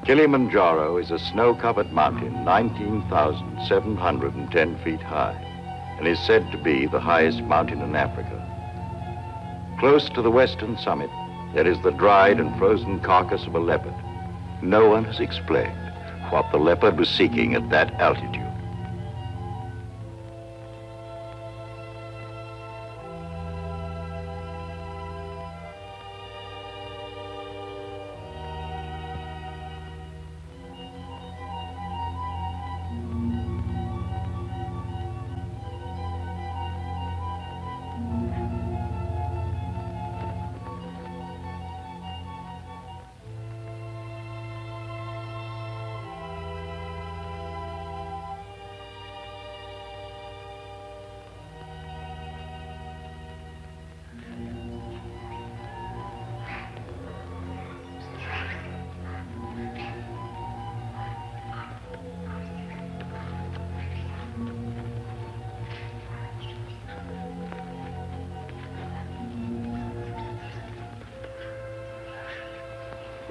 Kilimanjaro is a snow-covered mountain 19,710 feet high and is said to be the highest mountain in Africa. Close to the western summit, there is the dried and frozen carcass of a leopard. No one has explained what the leopard was seeking at that altitude.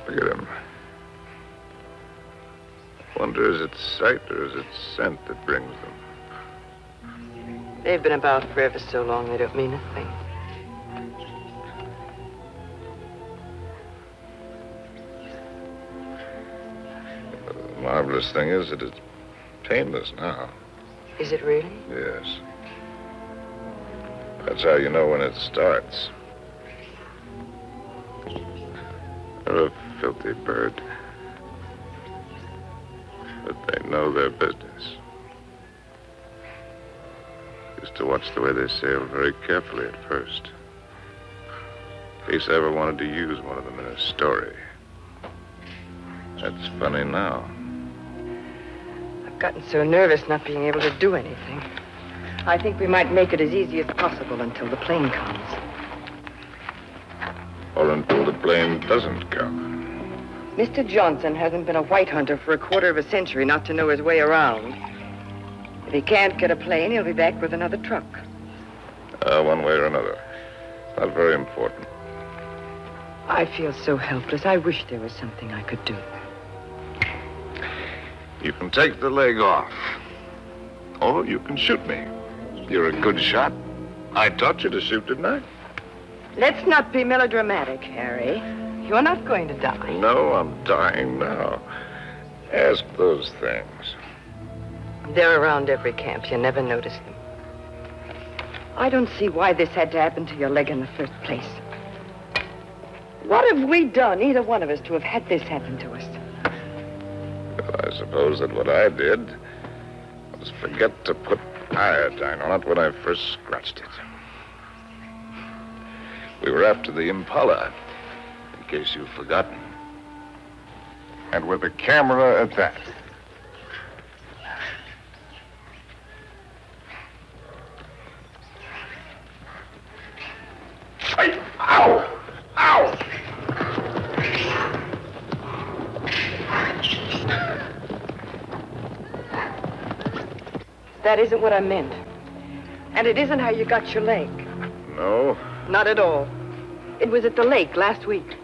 Look at him. Wonder, is it sight or is it scent that brings them? They've been about for ever so long, they don't mean a thing. The marvelous thing is that it's painless now. Is it really? Yes. That's how you know when it starts. They're a filthy bird. But they know their business. Used to watch the way they sailed very carefully at first. In case I ever wanted to use one of them in a story. That's funny now. I've gotten so nervous not being able to do anything. I think we might make it as easy as possible until the plane comes. Or until the plane doesn't come. Mr. Johnson hasn't been a white hunter for a quarter of a century not to know his way around. If he can't get a plane, he'll be back with another truck. One way or another. Not very important. I feel so helpless. I wish there was something I could do. You can take the leg off. Or you can shoot me. You're a good shot. I taught you to shoot, didn't I? Let's not be melodramatic, Harry. You're not going to die. No, I'm dying now. Ask those things. They're around every camp. You never notice them. I don't see why this had to happen to your leg in the first place. What have we done, either one of us, to have had this happen to us? Well, I suppose that what I did was forget to put iodine on it when I first scratched it. We were after the Impala, in case you've forgotten. And with a camera at that. Hey! Ow! Ow! That isn't what I meant. And it isn't how you got your leg. No? Not at all. It was at the lake last week.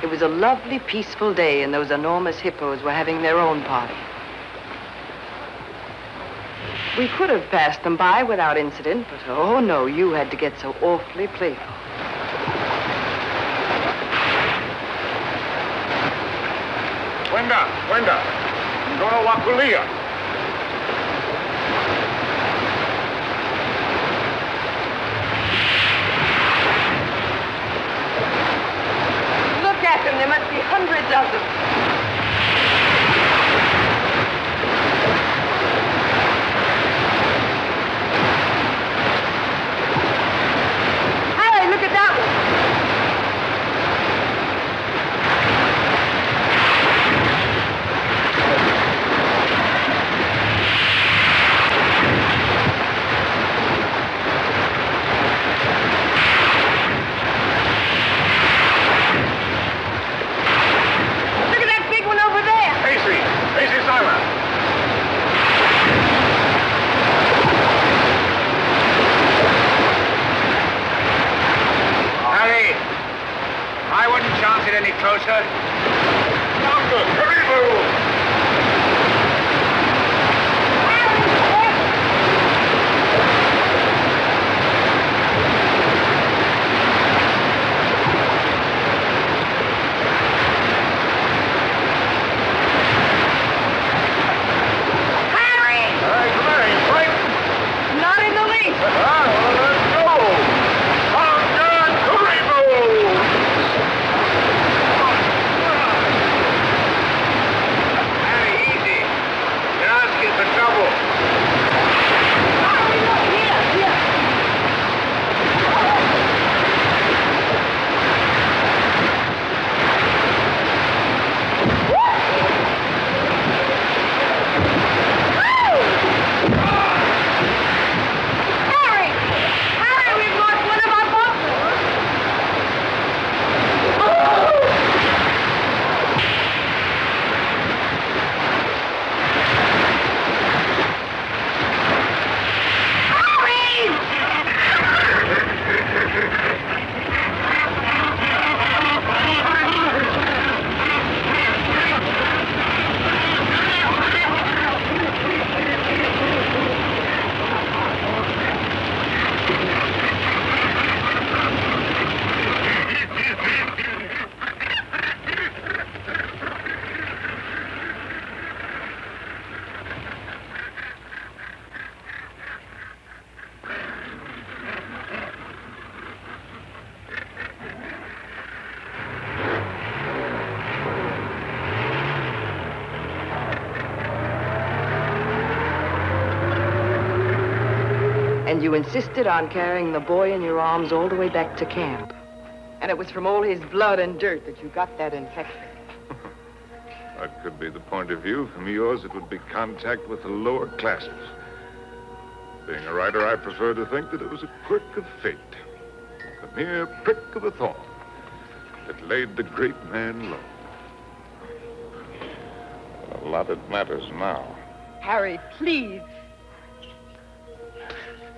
It was a lovely, peaceful day, and those enormous hippos were having their own party. We could have passed them by without incident, but oh no, you had to get so awfully playful. Wenda, Ngono Wakulia. Look at them, there must be hundreds of them. Hey, look at that one. Any closer? Doctor, Karibu! And you insisted on carrying the boy in your arms all the way back to camp. And it was from all his blood and dirt that you got that infection. That could be the point of view. From yours, it would be contact with the lower classes. Being a writer, I prefer to think that it was a quirk of fate. A mere prick of a thorn that laid the great man low. But a lot it matters now. Harry, please.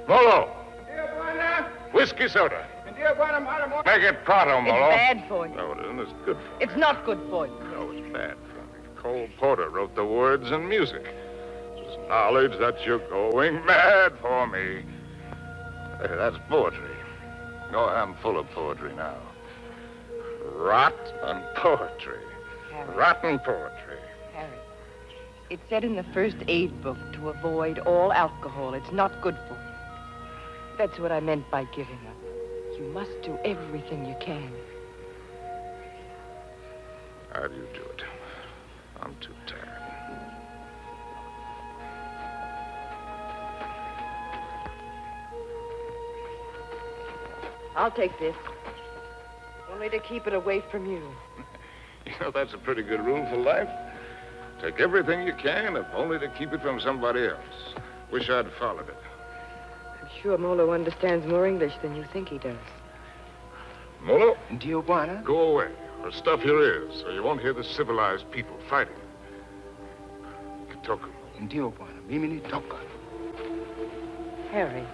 Molo! Whiskey soda. Make it pronto, Molo. It's bad for you. No, it isn't. It's good for me. It's not good for you. No, it's bad for me. Cole Porter wrote the words and music. It's knowledge that you're going mad for me. Hey, that's poetry. Oh, I'm full of poetry now. Rotten poetry. Harry. Rotten poetry. Harry, it said in the first aid book to avoid all alcohol. It's not good for you. That's what I meant by giving up. You must do everything you can. How do you do it? I'm too tired. I'll take this. Only to keep it away from you. You know, that's a pretty good rule for life. Take everything you can, if only to keep it from somebody else. Wish I'd followed it. I'm sure Molo understands more English than you think he does. Molo? Ndio bwana. Go away, or stuff your ears, so you won't hear the civilized people fighting. Kitoku. Ndio bwana. Mimi ni toka. Harry,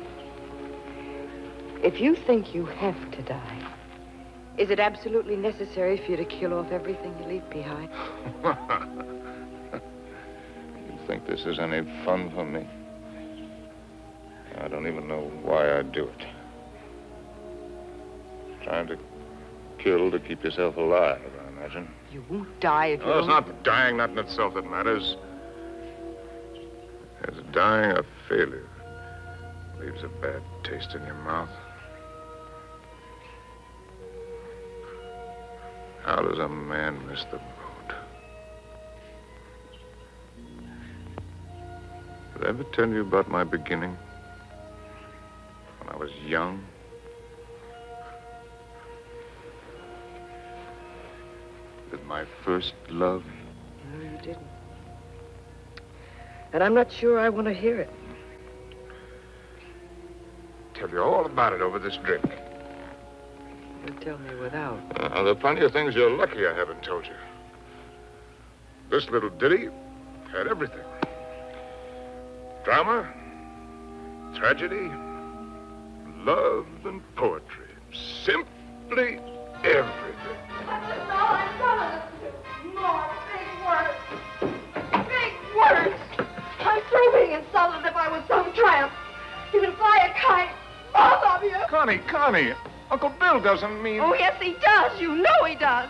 if you think you have to die, is it absolutely necessary for you to kill off everything you leave behind? You think this is any fun for me? I don't even know why I do it. Trying to kill to keep yourself alive, I imagine. You won't die if you No, it's don't... not dying, not in itself that matters. It's dying a failure. Leaves a bad taste in your mouth. How does a man miss the boat? Did I ever tell you about my beginning? When I was young? With my first love? No, you didn't. And I'm not sure I want to hear it. Tell you all about it over this drink. You tell me without. There are plenty of things you're lucky I haven't told you. This little ditty had everything. Drama, tragedy, love, and poetry. Simply everything. That's all I'm gonna listen to. More big words. Big words. I'm through being insulted if I was some tramp. You can fly a kite, both of you. Connie, Uncle Bill doesn't mean... Oh, yes, he does. You know he does.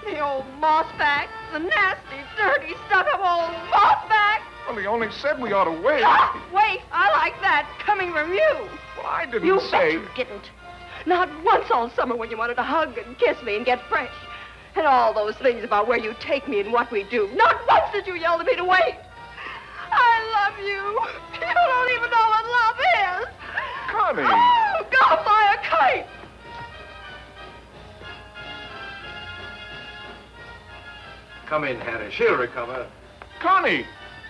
The old mossback, the nasty, dirty, stuck-up old mossback. Well, he only said we ought to wait. Ah, wait, I like that, coming from you. Well, I didn't You say... bet you didn't. Not once all summer when you wanted to hug and kiss me and get fresh. And all those things about where you take me and what we do. Not once did you yell to me to wait. I love you. You don't even know what love is. Connie. Oh, go fly a kite. Come in, Harry. She'll recover. Connie,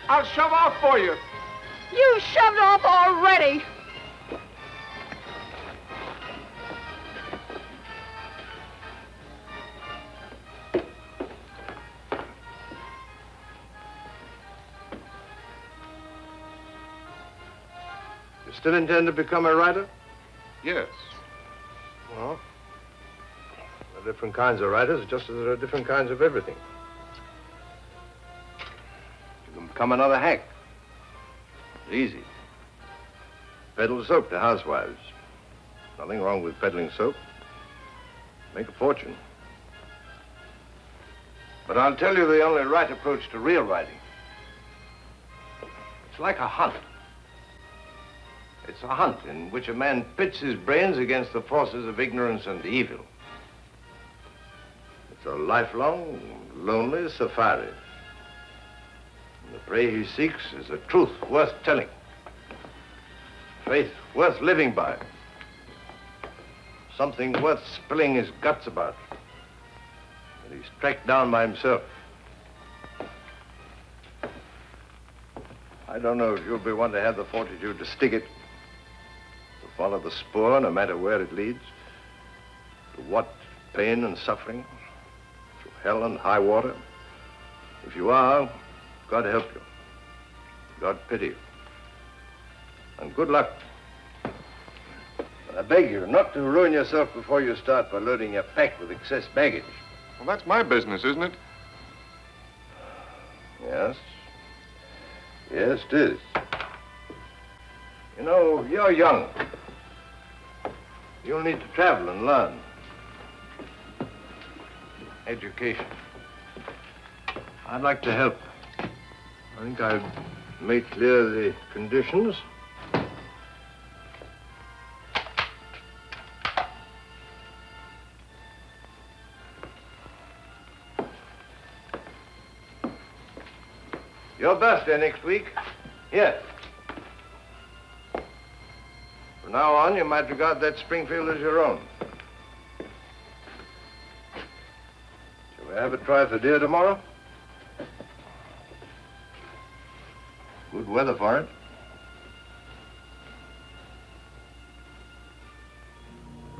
I'll shove off for you. You shoved off already. You still intend to become a writer? Yes. Well, there are different kinds of writers, just as there are different kinds of everything. You can become another hack. It's easy. Peddle soap to housewives. Nothing wrong with peddling soap. Make a fortune. But I'll tell you the only right approach to real writing. It's like a hunt. It's a hunt in which a man pits his brains against the forces of ignorance and evil. It's a lifelong, lonely safari. And the prey he seeks is a truth worth telling. Faith worth living by. Something worth spilling his guts about. And he's tracked down by himself. I don't know if you'll be one to have the fortitude to stick it. To follow the spoor, no matter where it leads. To what pain and suffering. To hell and high water. If you are, God help you. God pity you. And good luck. But I beg you not to ruin yourself before you start by loading your pack with excess baggage. Well, that's my business, isn't it? Yes. Yes, it is. You know, you're young. You'll need to travel and learn. Education. I'd like to help. I think I've made clear the conditions. Your birthday next week. Here. From now on, you might regard that Springfield as your own. Shall we have a try for deer tomorrow? Good weather for it.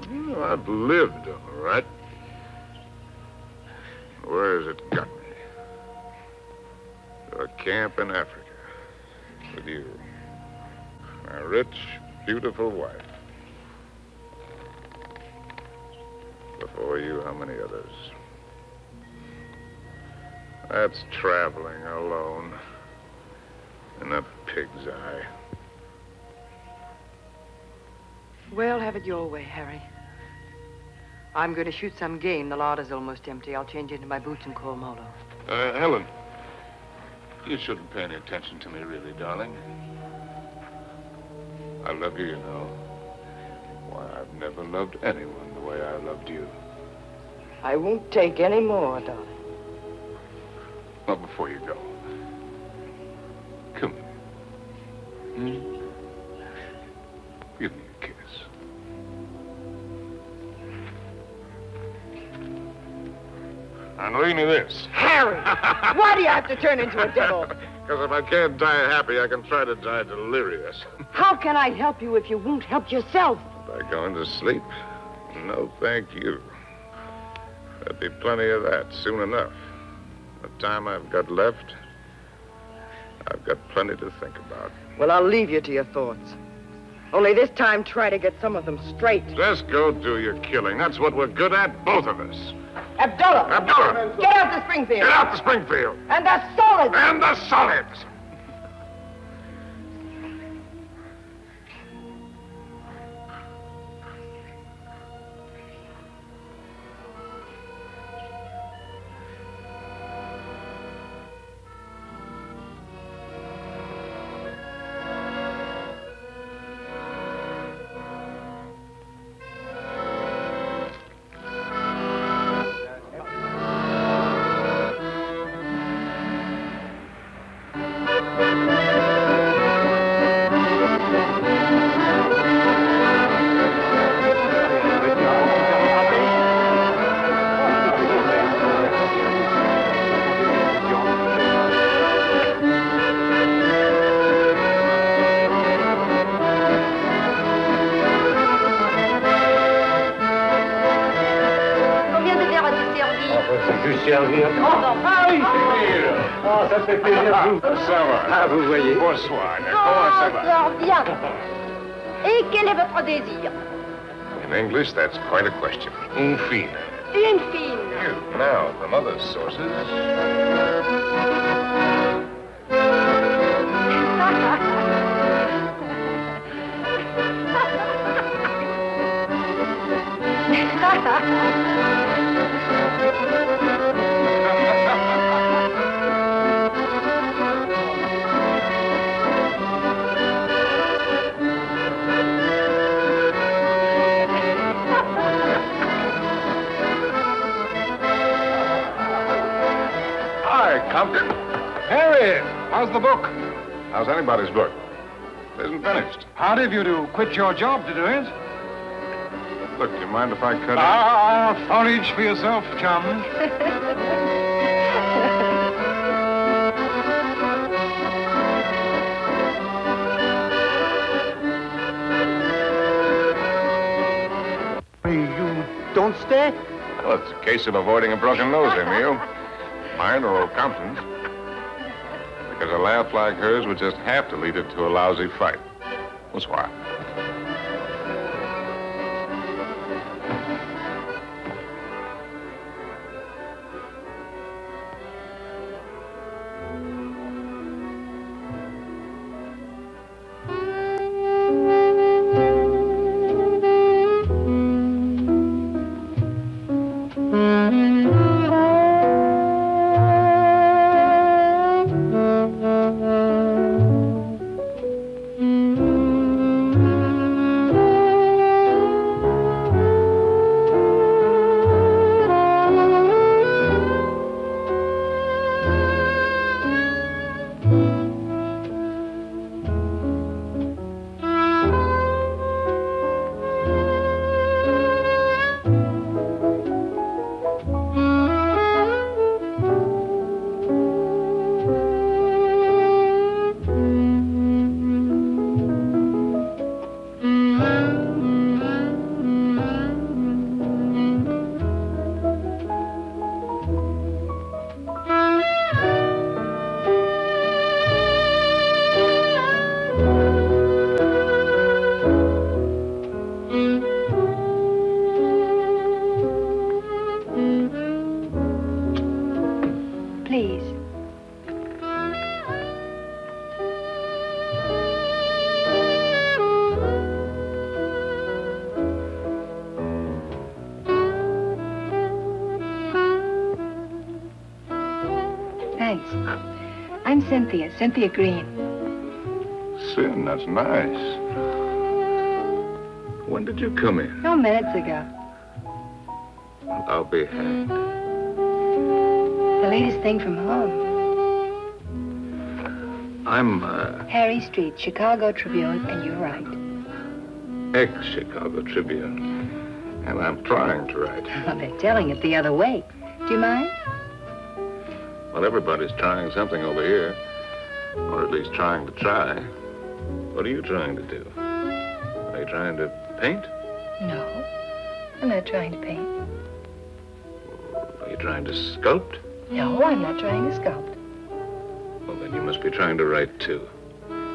Well, I've lived, all right. Where has it got me? To a camp in Africa with you. A rich, beautiful wife. Before you, how many others? That's traveling alone in a pig's eye. Well, have it your way, Harry. I'm going to shoot some game. The larder's almost empty. I'll change into my boots and call Molo. Helen, you shouldn't pay any attention to me, really, darling. I love you, you know. Why, I've never loved anyone the way I loved you. I won't take any more, darling. Well, before you go, come here. Give me a kiss. And read me this. Harry! Why do you have to turn into a devil? Because if I can't die happy, I can try to die delirious. How can I help you if you won't help yourself? By going to sleep? No, thank you. There'll be plenty of that soon enough. The time I've got left, I've got plenty to think about. Well, I'll leave you to your thoughts. Only this time, try to get some of them straight. Just go do your killing. That's what we're good at, both of us. Abdullah! Abdullah! Get out to Springfield! Get out to Springfield! And the solids! And the solids! Ça va. Ah, vous voyez. Bonsoir. Comment ça va? Fort bien. Et quel est votre désir? In English, that's quite a question. Un fine. Une fine. Now, from other sources... Compton. Harry, how's the book? How's anybody's book? It isn't finished. Hard of you to quit your job to do it. Look, do you mind if I cut Forage for yourself, chum. You don't stay? Well, it's a case of avoiding a broken nose, Emil. Mine or old Compton's. Because a laugh like hers would just have to lead it to a lousy fight. What's why? Cynthia Green. Sin, that's nice. When did you come in? No, minutes ago. Well, I'll be hanged. The latest thing from home. I'm, Harry Street, Chicago Tribune, and you're right. ex-Chicago Tribune. And I'm trying to write. Well, they're telling it the other way. Do you mind? Well, everybody's trying something over here. Or at least trying to try. What are you trying to do? Are you trying to paint? No, I'm not trying to paint. Are you trying to sculpt? No, I'm not trying to sculpt. Well, then you must be trying to write, too.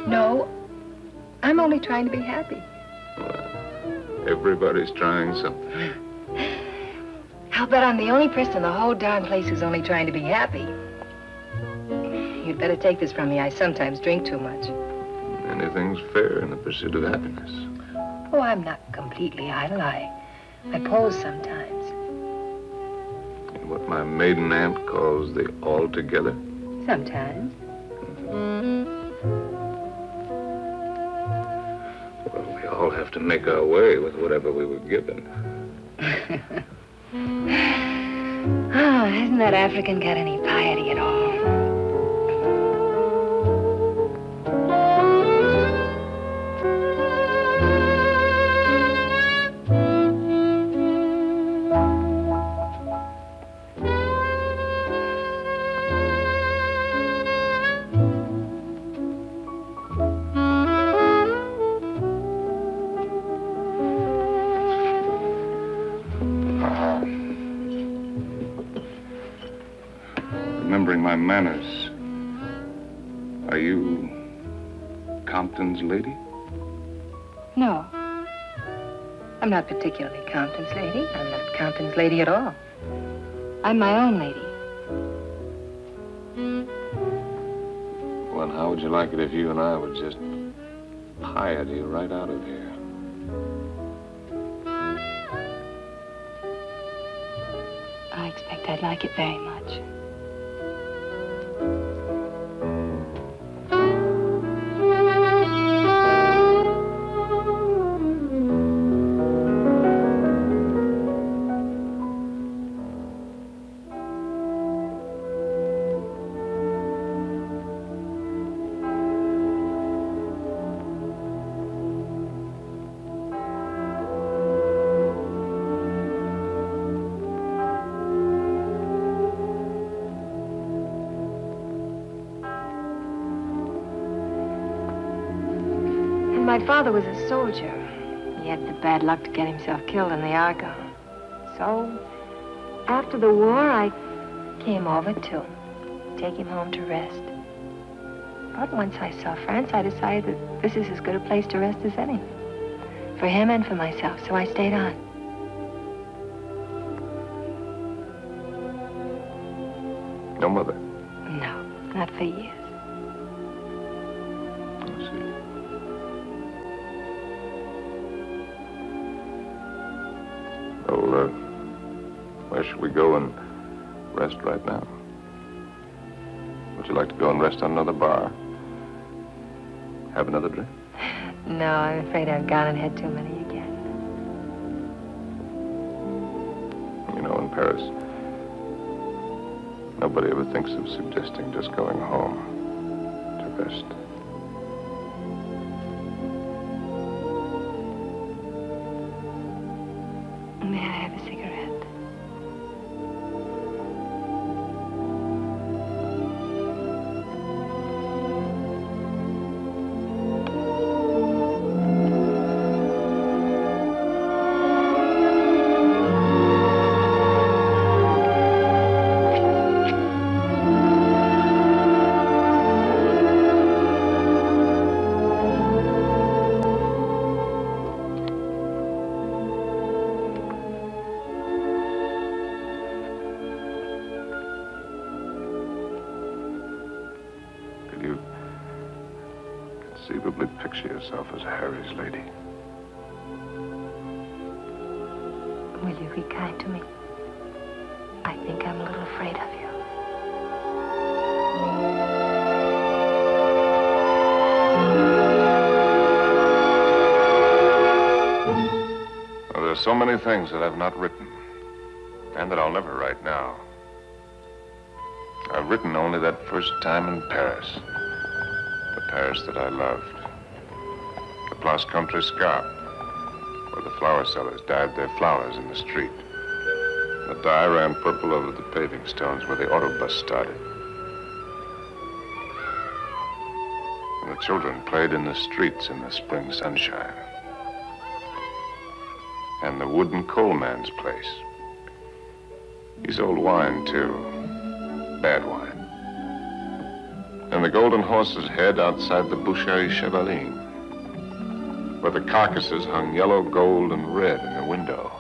No, I'm only trying to be happy. Well, everybody's trying something. I'll bet I'm the only person in the whole darn place who's only trying to be happy. You'd better take this from me. I sometimes drink too much. Anything's fair in the pursuit of happiness. Oh, I'm not completely idle. I pose sometimes. In what my maiden aunt calls the altogether. Sometimes. Well, we all have to make our way with whatever we were given. Oh, hasn't that African got any piety at all? Remembering my manners, are you Compton's lady? No. I'm not particularly Compton's lady. I'm not Compton's lady at all. I'm my own lady. Well, how would you like it if you and I would just piety right out of here? I expect I'd like it very much. My father was a soldier. He had the bad luck to get himself killed in the Argonne. So, after the war, I came over to take him home to rest. But once I saw France, I decided that this is as good a place to rest as any. For him and for myself, so I stayed on. No mother? No, not for years. I see. Oh, where should we go and rest right now? Would you like to go and rest on another bar? Have another drink? No, I'm afraid I've gone and had too many again. You know, in Paris, nobody ever thinks of suggesting just going home to rest. May I have a cigarette? Conceivably picture yourself as Harry's lady. Will you be kind to me? I think I'm a little afraid of you. so many things that I've not written, and that I'll never write now. I've written only that first time in Paris. The Paris that I loved. The Place Contrescarpe, where the flower sellers dyed their flowers in the street. The dye ran purple over the paving stones where the autobus started. And the children played in the streets in the spring sunshine. And the wooden coal man's place. He sold wine, too. Bad wine. And the Golden Horse's Head outside the Boucherie Chevaline, where the carcasses hung yellow, gold, and red in the window.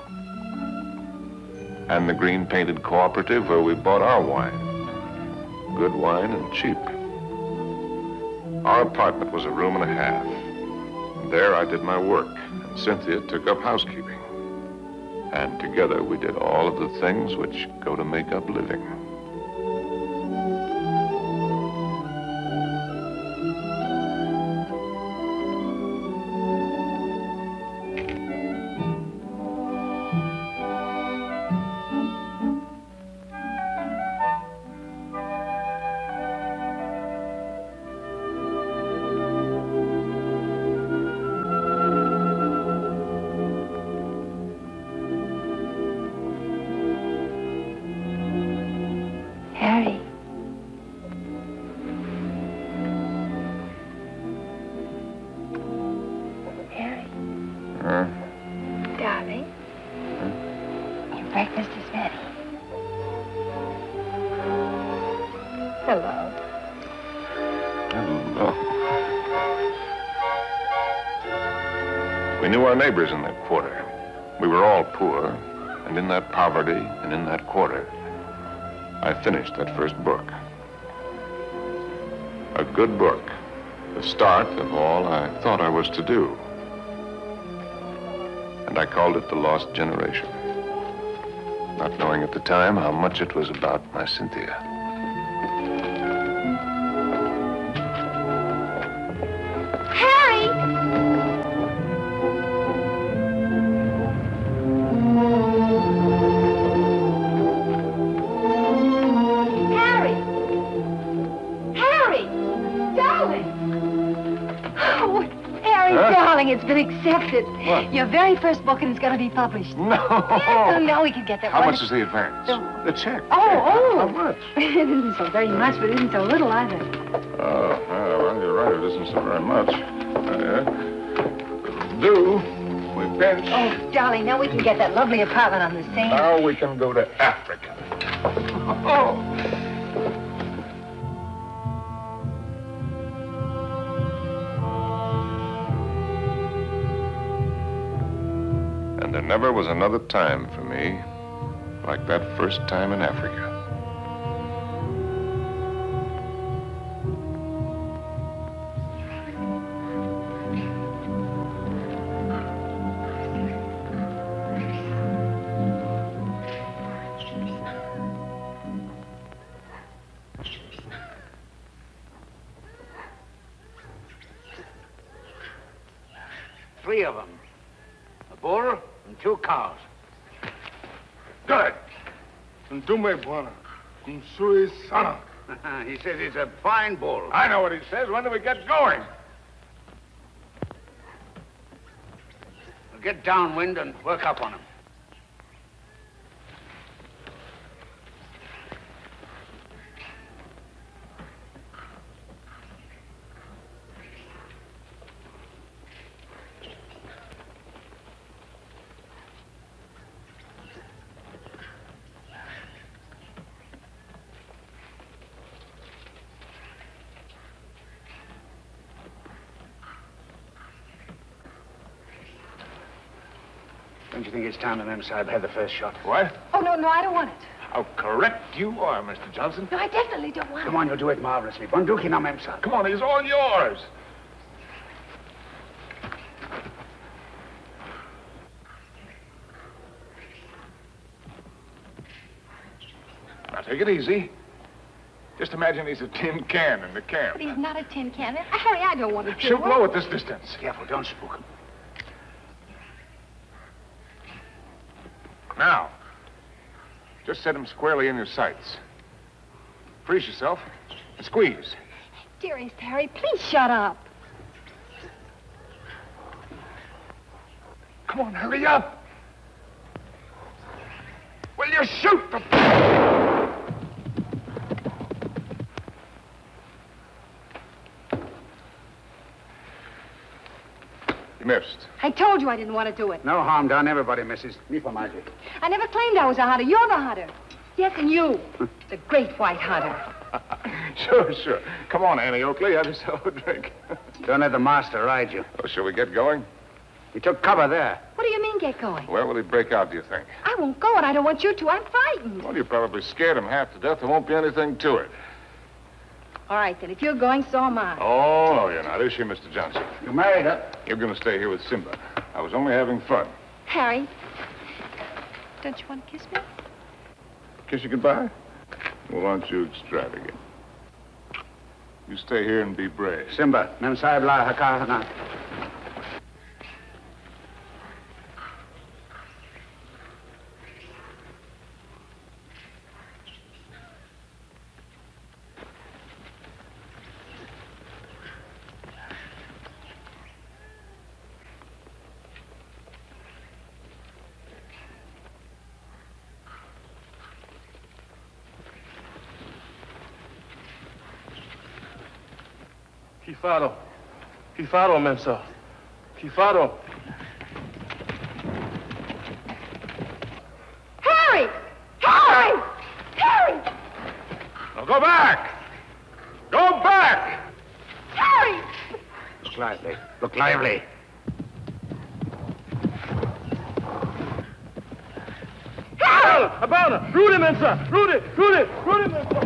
And the green-painted cooperative where we bought our wine. Good wine and cheap. Our apartment was a room and a half. There I did my work, and Cynthia took up housekeeping. And together we did all of the things which go to make up living. Neighbors in that quarter. We were all poor, and in that poverty and in that quarter, I finished that first book. A good book, the start of all I thought I was to do. And I called it The Lost Generation, not knowing at the time how much it was about my Cynthia. It's been accepted. What? Your very first book, and it's going to be published. No. Oh, no, we can get that. How much is the advance? The check. Oh. How much? It isn't so very much, but it isn't so little either. Oh, well, you're right. It isn't so very much. Do. We pinch. Oh, darling, now we can get that lovely apartment on the Seine. Now we can go to Africa. Oh. There never was another time for me like that first time in Africa. Three of them. A bull and 2 cows. Good. And tu me buona. Un sui sana. He says he's a fine bull. I know what he says. When do we get going? We'll get downwind and work up on him. Don't you think it's time the Mem Sahib had the first shot? What? Oh, no, I don't want it. How correct you are, Mr. Johnson. No, I definitely don't want it. Come on, you'll do it marvelously. Bunduki now, Mem Sahib. Come on, he's all yours. Now, take it easy. Just imagine he's a tin can in the camp. But he's not a tin can. Harry, I don't want to do Shoot it. low at this distance. Careful, don't spook him. Now, just set him squarely in your sights. Freeze yourself and squeeze. Dearest Harry, please shut up. Come on, hurry up. Will you shoot the... You missed. I told you I didn't want to do it. No harm done. Everybody misses. Me for magic. I never claimed I was a hunter. You're the hunter. Yes, and you, the great white hunter. Sure. Come on, Annie Oakley. Have yourself a drink. Don't let the master ride you. Well, shall we get going? He took cover there. What do you mean, get going? Where will he break out, do you think? I won't go, and I don't want you to. I'm frightened. Well, you probably scared him half to death. There won't be anything to it. All right, then. If you're going, so am I. Oh, no, you're not. Is she, Mr. Johnson? You married her. You're going to stay here with Simba. I was only having fun. Harry, don't you want to kiss me? Kiss you goodbye? Well, aren't you extravagant? You stay here and be brave. Simba, mem sahib la hakahana. Kifaro, Mensa. Kifaro. Harry! Harry! Harry! Now go back! Go back! Harry! Look lively. Look lively. Harry! Habana! Rudy, Mensa! Rudy, Mensa! Harry!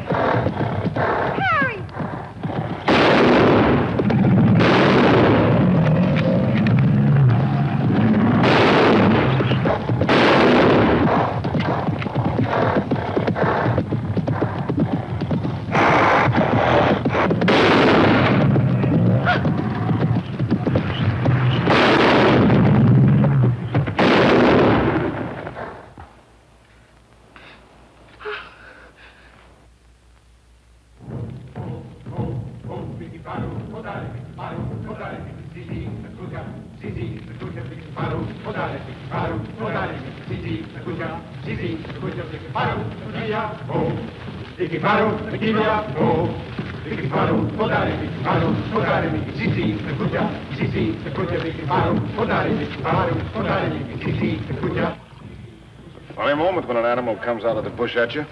Funny moment when an animal comes out of the bush at you.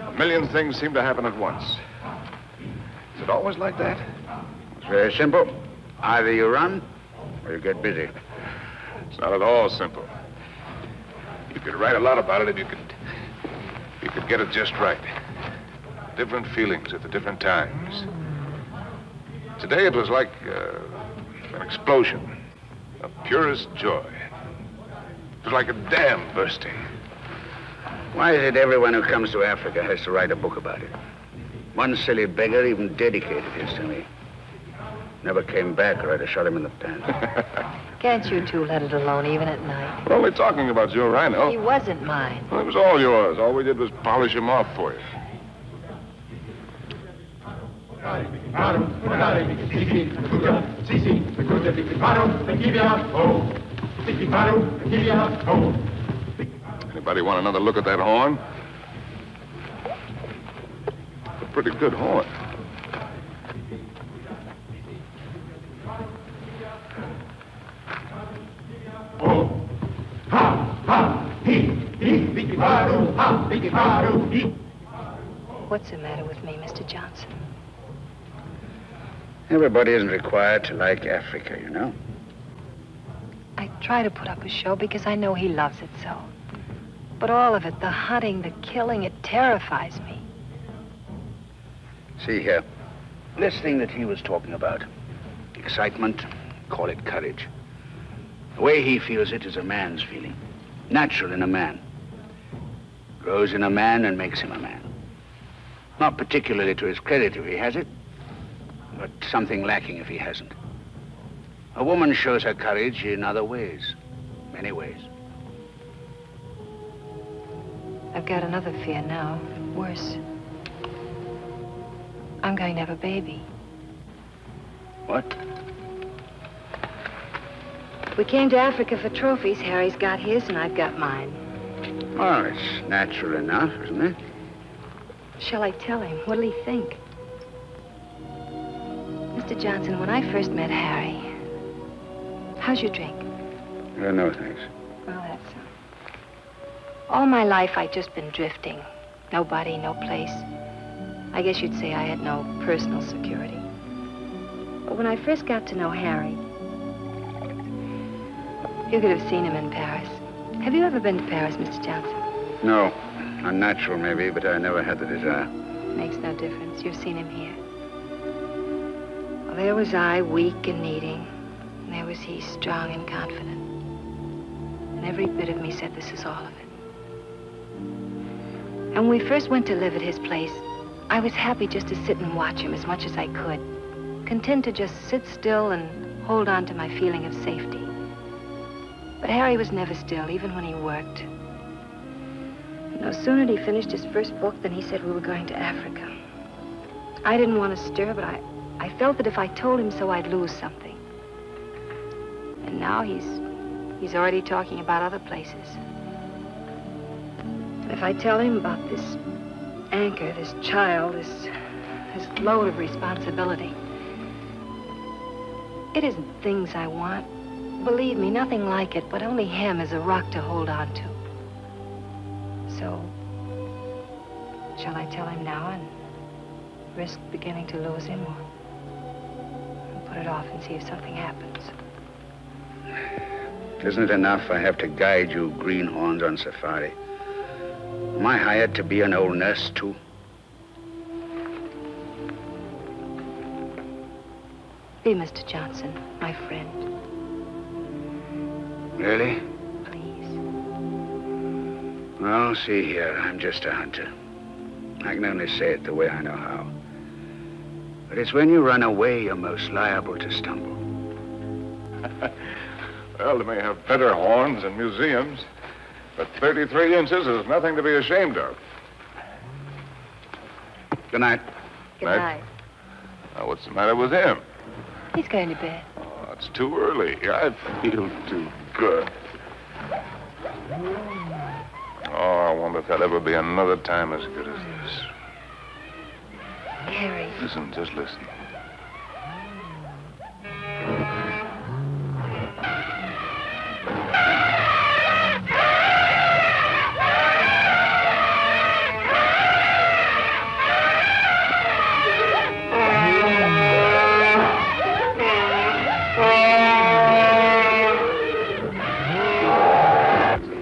A million things seem to happen at once. Is it always like that? It's very simple. Either you run or you get busy. It's not at all simple. You could write a lot about it if you could get it just right. Different feelings at the different times. Today it was like an explosion of purest joy. It was like a dam bursting. Why is it everyone who comes to Africa has to write a book about it? One silly beggar even dedicated his to me. Never came back or I'd have shot him in the pants. Can't you two let it alone, even at night? We're only talking about your rhino. He wasn't mine. Well, it was all yours. All we did was polish him off for you. Anybody want another look at that horn? It's a pretty good horn. What's the matter with me, Mr. Johnson? Everybody isn't required to like Africa, you know. I try to put up a show because I know he loves it so. But all of it, the hunting, the killing, it terrifies me. See here, this thing that he was talking about, excitement, call it courage. The way he feels it is a man's feeling, natural in a man. Grows in a man and makes him a man. Not particularly to his credit if he has it, but something lacking if he hasn't. A woman shows her courage in other ways, many ways. I've got another fear now. Worse. I'm going to have a baby. What? We came to Africa for trophies. Harry's got his and I've got mine. Well, it's natural enough, isn't it? Shall I tell him? What'll he think? Mr. Johnson, when I first met Harry, how's your drink? No, thanks. Well, that's all my life I'd just been drifting. Nobody, no place. I guess you'd say I had no personal security. But when I first got to know Harry, you could have seen him in Paris. Have you ever been to Paris, Mr. Johnson? No. Unnatural, maybe, but I never had the desire. Makes no difference. You've seen him here. Well, there was I, weak and needing. And there was he, strong and confident. And every bit of me said, this is all of it. And when we first went to live at his place, I was happy just to sit and watch him as much as I could. Content to just sit still and hold on to my feeling of safety. But Harry was never still, even when he worked. No sooner had he finished his first book than he said we were going to Africa. I didn't want to stir, but I felt that if I told him so, I'd lose something. And now he's already talking about other places. And if I tell him about this anchor, this child, this load of responsibility, it isn't things I want. Believe me, nothing like it, but only him as a rock to hold on to. So, shall I tell him now and risk beginning to lose him, or put it off and see if something happens? Isn't it enough I have to guide you greenhorns on safari? Am I hired to be an old nurse, too? Be Mr. Johnson, my friend. Really? Please. Well, see here, I'm just a hunter. I can only say it the way I know how. But it's when you run away you're most liable to stumble. Well, they may have better horns in museums, but 33 inches is nothing to be ashamed of. Good night. Good night. Now, what's the matter with him? He's going to bed. Oh, it's too early. I feel too good. Oh, I wonder if there'll ever be another time as good as this. Harry. Listen, just listen.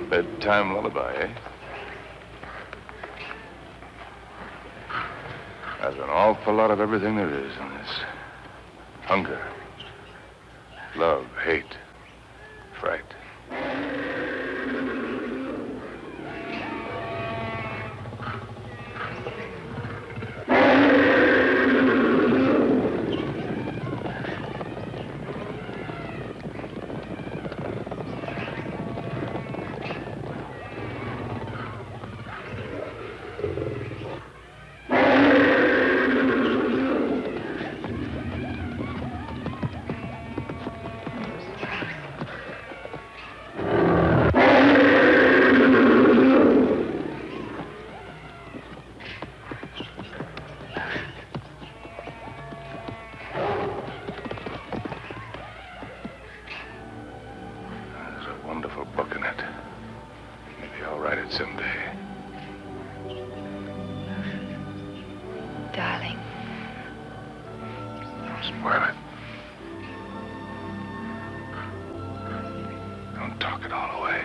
Bedtime lullaby, eh? There's an awful lot of everything there is in this. Hunger, love, hate, fright. Darling. Don't spoil it. Don't talk it all away.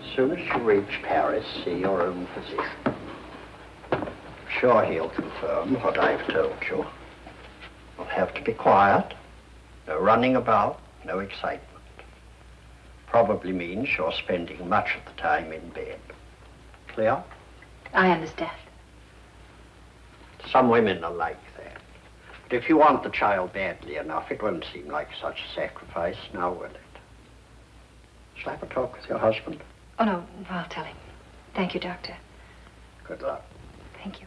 As soon as you reach Paris, see your own physician. Sure he'll confirm what I've told you. You'll have to be quiet. No running about, no excitement. probably means you're spending much of the time in bed. Clear? I understand. Some women are like that. But if you want the child badly enough, it won't seem like such a sacrifice, now will it? Shall I have a talk with your husband? Oh, no, I'll tell him. Thank you, Doctor. Good luck. Thank you.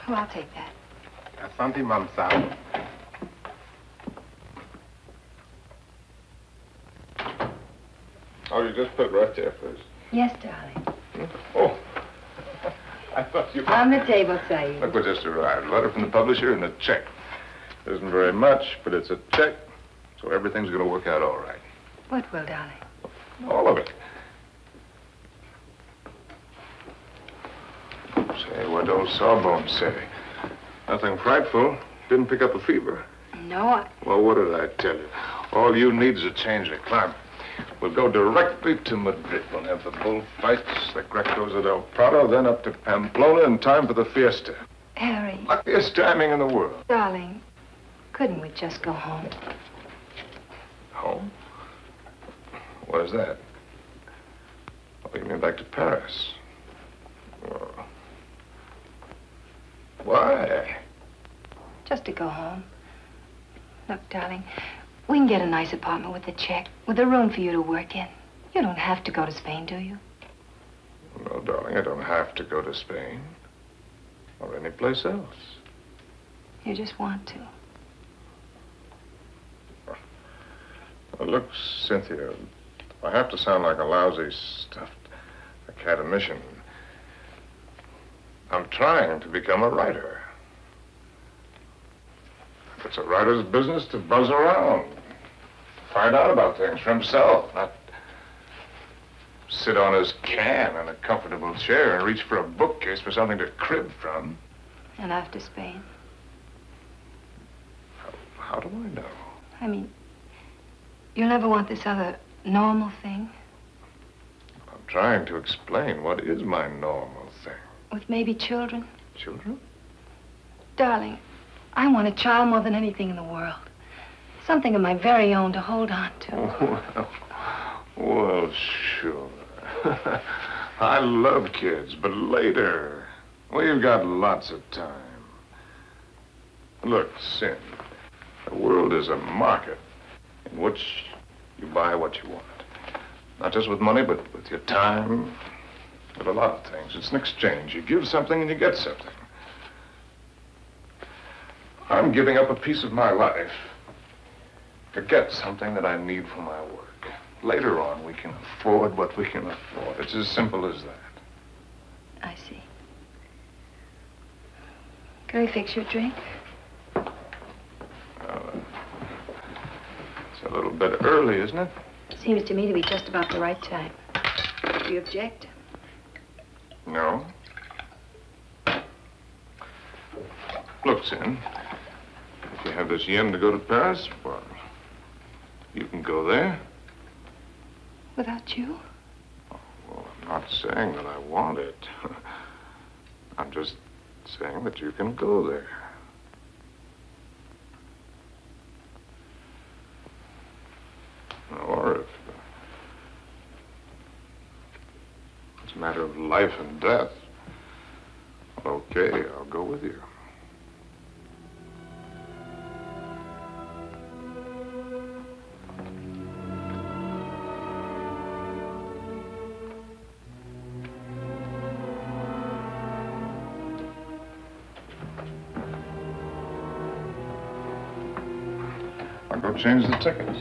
Oh, I'll take that. Asante, Mamsa. Oh, you just put right there first. Yes, darling. Oh, I thought you... On the table, Saeed. Look what just arrived. A letter from the publisher and a check. It isn't very much, but it's a check, so everything's going to work out all right. What will, darling? All of it. Say, what old Sawbones say? Nothing frightful. Didn't pick up a fever. No, Well, what did I tell you? All you need is a change of climate. We'll go directly to Madrid. We'll have the bullfights, the Grecos at El Prado, then up to Pamplona in time for the fiesta. Harry. Luckiest timing in the world. Darling, couldn't we just go home? Home? What is that? Oh, you mean back to Paris? Oh. Why? Just to go home. Look, darling, we can get a nice apartment with a check, with a room for you to work in. You don't have to go to Spain, do you? No, darling, I don't have to go to Spain. Or any place else. You just want to. Well, look, Cynthia, I have to sound like a lousy, stuffed academician. I'm trying to become a writer. It's a writer's business to buzz around, find out about things for himself, not sit on his can in a comfortable chair and reach for a bookcase for something to crib from. And after Spain? How do I know? I mean, you'll never want this other normal thing? I'm trying to explain what is my normal thing. With maybe children? Children? Darling, I want a child more than anything in the world. Something of my very own to hold on to. Well, sure. I love kids, but later. We've got lots of time. Look, Sin, the world is a market in which you buy what you want. Not just with money, but with your time, with a lot of things. It's an exchange. You give something and you get something. I'm giving up a piece of my life to get something that I need for my work. Later on, we can afford what we can afford. It's as simple as that. I see. Can I fix you a drink? It's a little bit early, isn't it? Seems to me to be just about the right time. Do you object? No. Look, Sin, if you have this yen to go to Paris, well, you can go there. Without you? Well, I'm not saying that I want it. I'm just saying that you can go there. Or if it's a matter of life and death, well, okay, I'll go with you. I'll go change the tickets.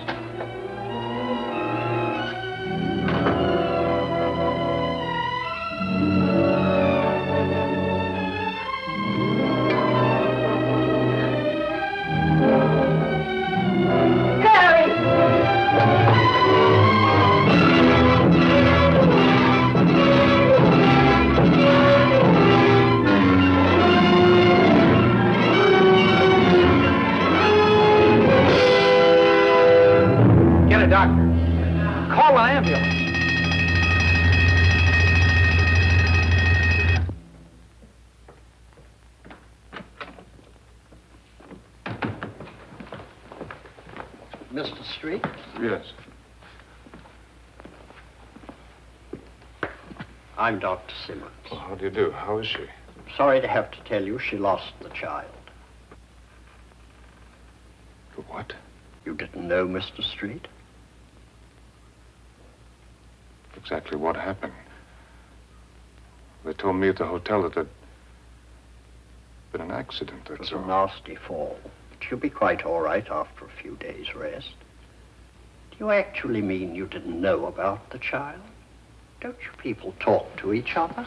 Mr. Street? Yes. I'm Dr. Simmons. Well, how do you do? How is she? Sorry to have to tell you she lost the child. What? You didn't know, Mr. Street? Exactly what happened? They told me at the hotel that there'd been an accident, It that's was all. a nasty fall. But you'll be quite all right after a few days' rest. Do you actually mean you didn't know about the child? Don't you people talk to each other?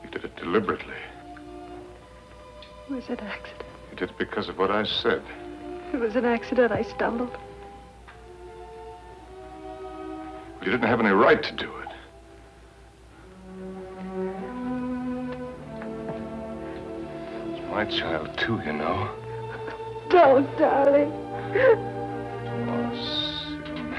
You did it deliberately. It was an accident. You did it because of what I said. It was an accident. I stumbled. You didn't have any right to do it. It's my child, too, you know. Don't, darling. Oh, Sim.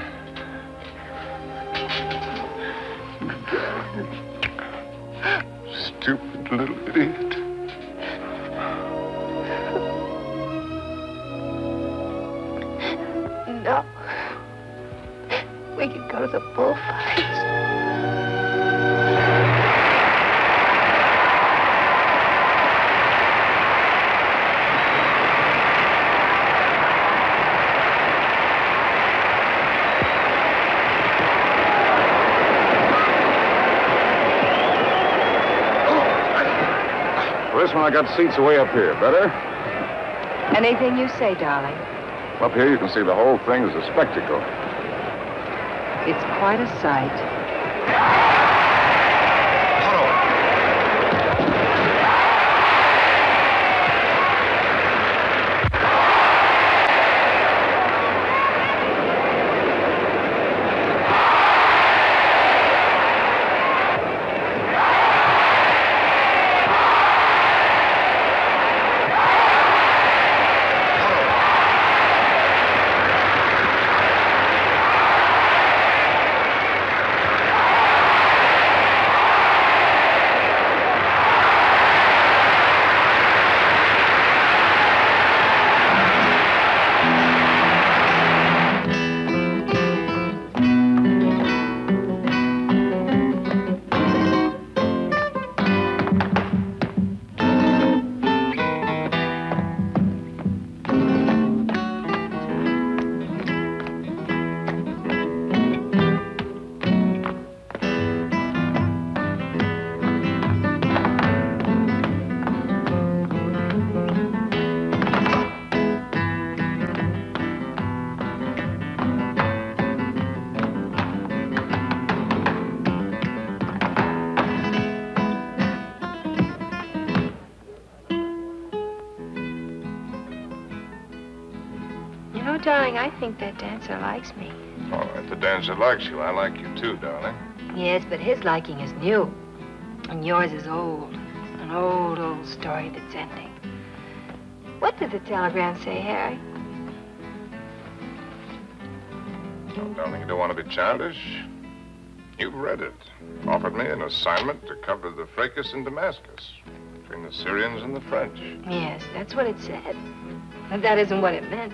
Stupid little idiot. No. We could go to the bullfights. For this one, I got seats way up here. Better? Anything you say, darling. Up here, you can see the whole thing as a spectacle. It's quite a sight. Darling, I think that dancer likes me. Oh, if the dancer likes you, I like you too, darling. Yes, but his liking is new. And yours is old. An old, old story that's ending. What did the telegram say, Harry? Oh, darling, you don't want to be childish? You've read it. Offered me an assignment to cover the fracas in Damascus between the Syrians and the French. Yes, that's what it said. But that isn't what it meant.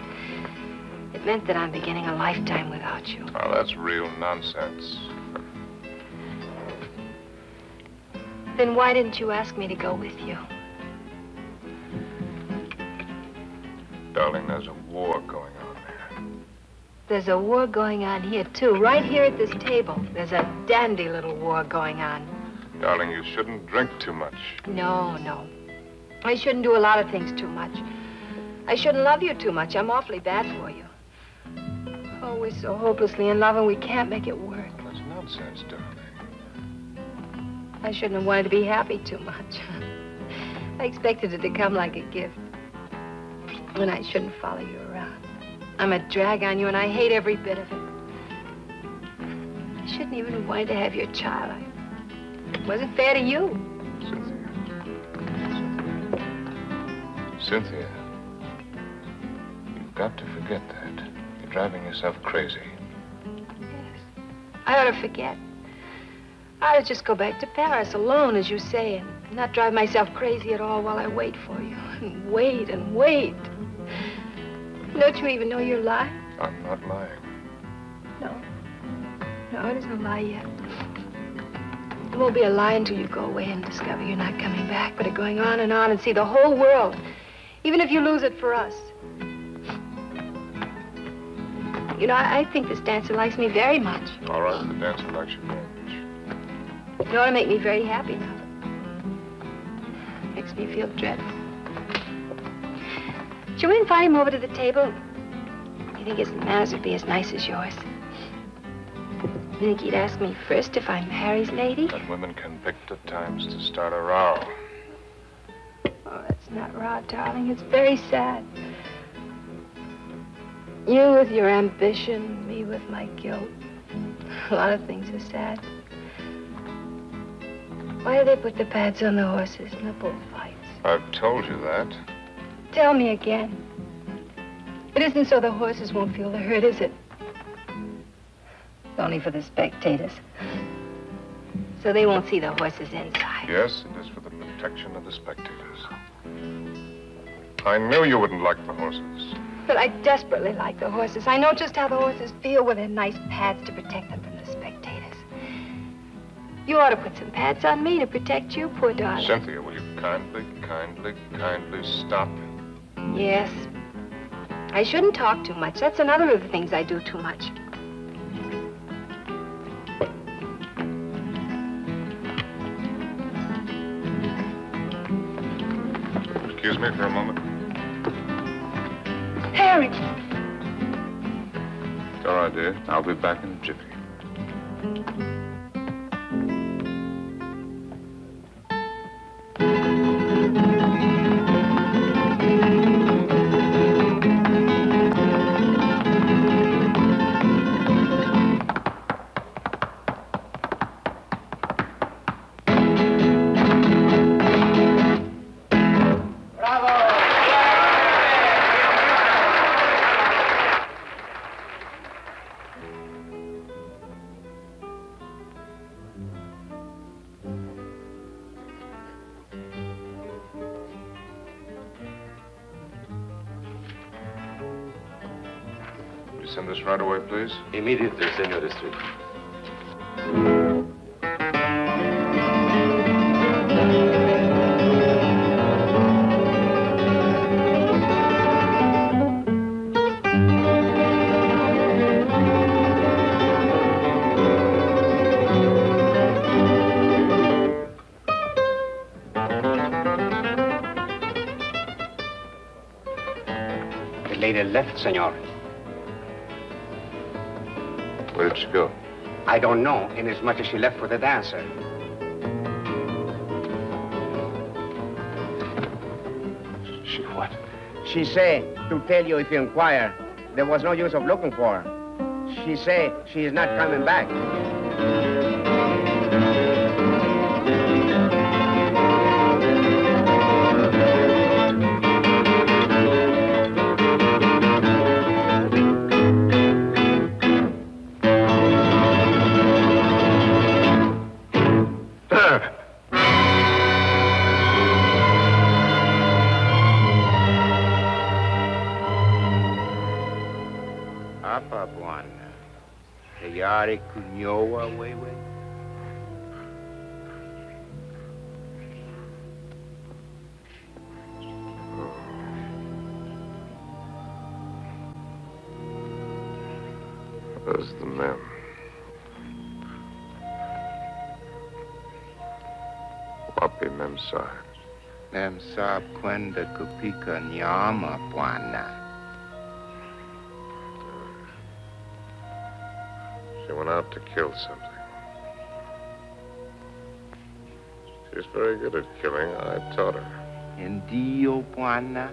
It meant that I'm beginning a lifetime without you. Oh, that's real nonsense. Then why didn't you ask me to go with you? Darling, there's a war going on there. There's a war going on here, too. Right here at this table. There's a dandy little war going on. Darling, you shouldn't drink too much. No, no. I shouldn't do a lot of things too much. I shouldn't love you too much. I'm awfully bad for you. Oh, we're so hopelessly in love and we can't make it work. That's nonsense, darling. I shouldn't have wanted to be happy too much. I expected it to come like a gift. And I shouldn't follow you around. I'm a drag on you and I hate every bit of it. I shouldn't even have wanted to have your child. It wasn't fair to you. Cynthia. You've got to forget that. You're driving yourself crazy. Yes. I ought to forget. I ought to just go back to Paris alone, as you say, and not drive myself crazy at all while I wait for you. And wait and wait. Don't you even know you're lying? I'm not lying. No. No, it isn't a lie yet. It won't be a lie until you go away and discover you're not coming back, but are going on and see the whole world, even if you lose it for us. You know, I think this dancer likes me very much. All right, the dancer likes you very much. You ought to make me very happy now. Makes me feel dreadful. Shall we invite him over to the table? You think his manners would be as nice as yours? You think he'd ask me first if I'm Harry's lady? But women can pick the times to start a row. Oh, that's not raw, darling. It's very sad. You with your ambition, me with my guilt. A lot of things are sad. Why do they put the pads on the horses in the bullfights? I've told you that. Tell me again. It isn't so the horses won't feel the hurt, is it? It's only for the spectators. So they won't see the horses inside. Yes, it is for the protection of the spectators. I knew you wouldn't like the horses. But I desperately like the horses. I know just how the horses feel with their nice pads to protect them from the spectators. You ought to put some pads on me to protect you, poor darling. Cynthia, will you kindly stop? Yes. I shouldn't talk too much. That's another of the things I do too much. Excuse me for a moment. Harry! It's all right, dear. I'll be back in a jiffy. Send this right away, please. Immediately, Senor District. The lady left, senor. Where did she go? I don't know, inasmuch as she left with the dancer. She what? She say to tell you if you inquire. There was no use of looking for her. She say she is not coming back. Those are the men. Wapi Memsar. Memsar kwenda kupika nyama, bwana. She went out to kill something. She's very good at killing. I taught her. Ndio, bwana.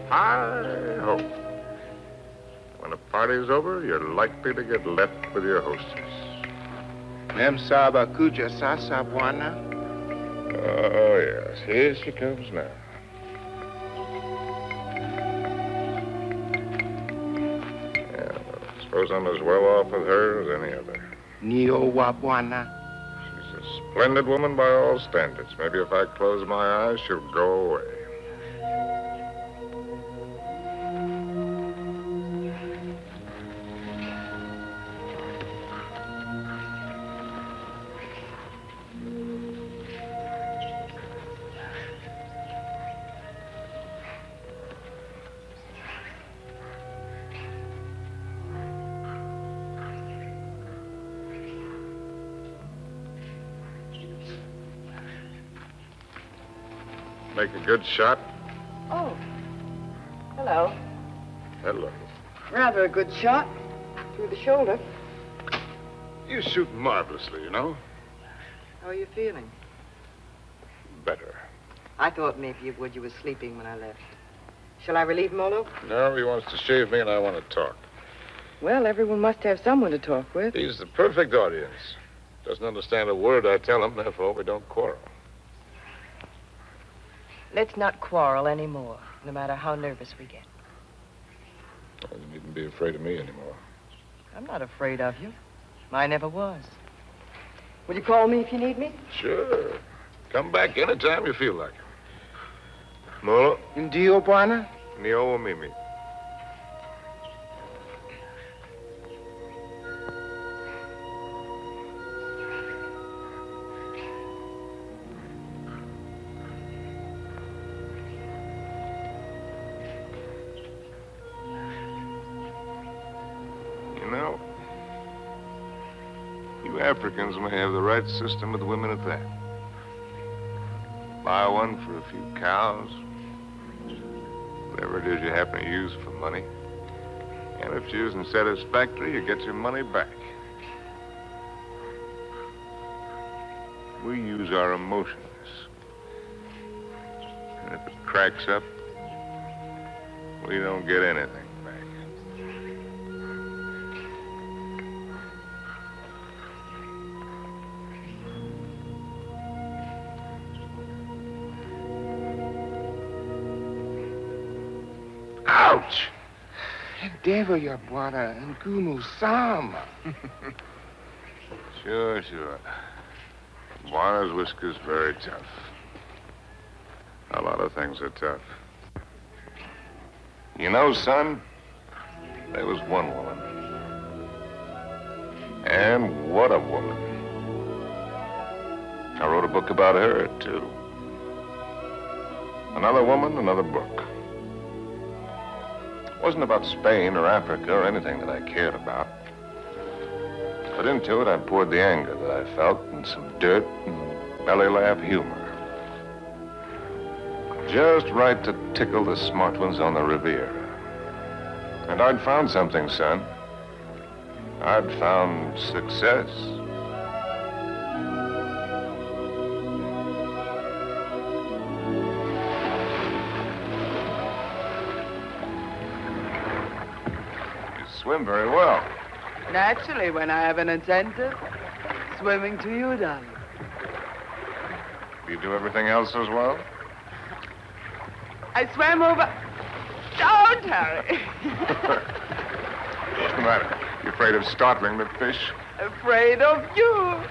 Hi-ho. When a party's over, you're likely to get left with your hostess. Memsaba kuja sasa, Bwana. Oh, yes. Here she comes now. Yeah, I suppose I'm as well off with her as any other. Niowa, Bwana. She's a splendid woman by all standards. Maybe if I close my eyes, she'll go away. Make a good shot? Oh. Hello. Hello. Rather a good shot. Through the shoulder. You shoot marvelously, you know. How are you feeling? Better. I thought maybe you would. You were sleeping when I left. Shall I relieve Molo? No, he wants to shave me and I want to talk. Well, everyone must have someone to talk with. He's the perfect audience. Doesn't understand a word I tell him, therefore we don't quarrel. Let's not quarrel anymore, no matter how nervous we get. Well, you needn't be afraid of me anymore. I'm not afraid of you. I never was. Will you call me if you need me? Sure. Come back anytime you feel like it. Molo? Ndio, Bwana. Nio Mimi. You know, you Africans may have the right system with women at that. Buy one for a few cows, whatever it is you happen to use for money. And if she isn't satisfactory, you get your money back. We use our emotions. And if it cracks up, we don't get anything back. Ouch! Endeavor, your Bwana, Ngumu Sama. Sure. Bwana's whisker's very tough. A lot of things are tough. You know, son, there was one woman. And what a woman. I wrote a book about her, too. Another woman, another book. It wasn't about Spain or Africa or anything that I cared about. But into it, I poured the anger that I felt and some dirt and belly laugh humor. Just right to tickle the smart ones on the Riviera. And I'd found something, son. I'd found success. You swim very well. Naturally, when I have an incentive, swimming to you, darling. Do you do everything else as well? I swam over... Don't hurry. What's the matter? You afraid of startling the fish? Afraid of you.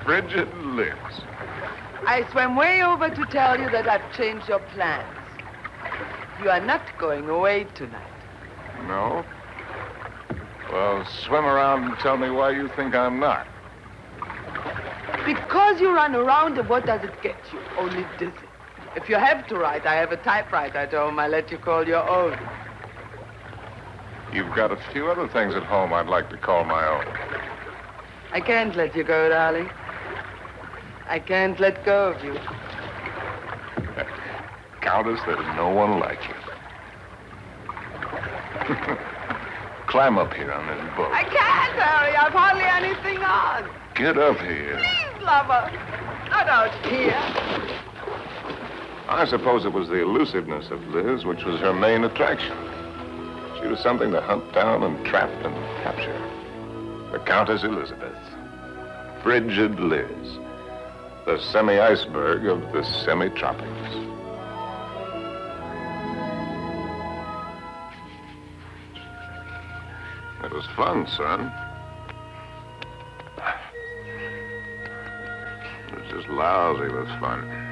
Frigid lips. I swam way over to tell you that I've changed your plans. You are not going away tonight. No? Well, swim around and tell me why you think I'm not. Because you run around, and what does it get you? Only dizzy. If you have to write, I have a typewriter at home. I let you call your own. You've got a few other things at home I'd like to call my own. I can't let you go, darling. I can't let go of you. Countess, there's no one like you. Climb up here on this boat. I can't, Harry. I've hardly anything on. Get up here. Please, lover. Not out here. I suppose it was the elusiveness of Liz which was her main attraction. She was something to hunt down and trap and capture. The Countess Elizabeth. Frigid Liz. The semi-iceberg of the semi-tropics. It was fun, son. It was just lousy with fun.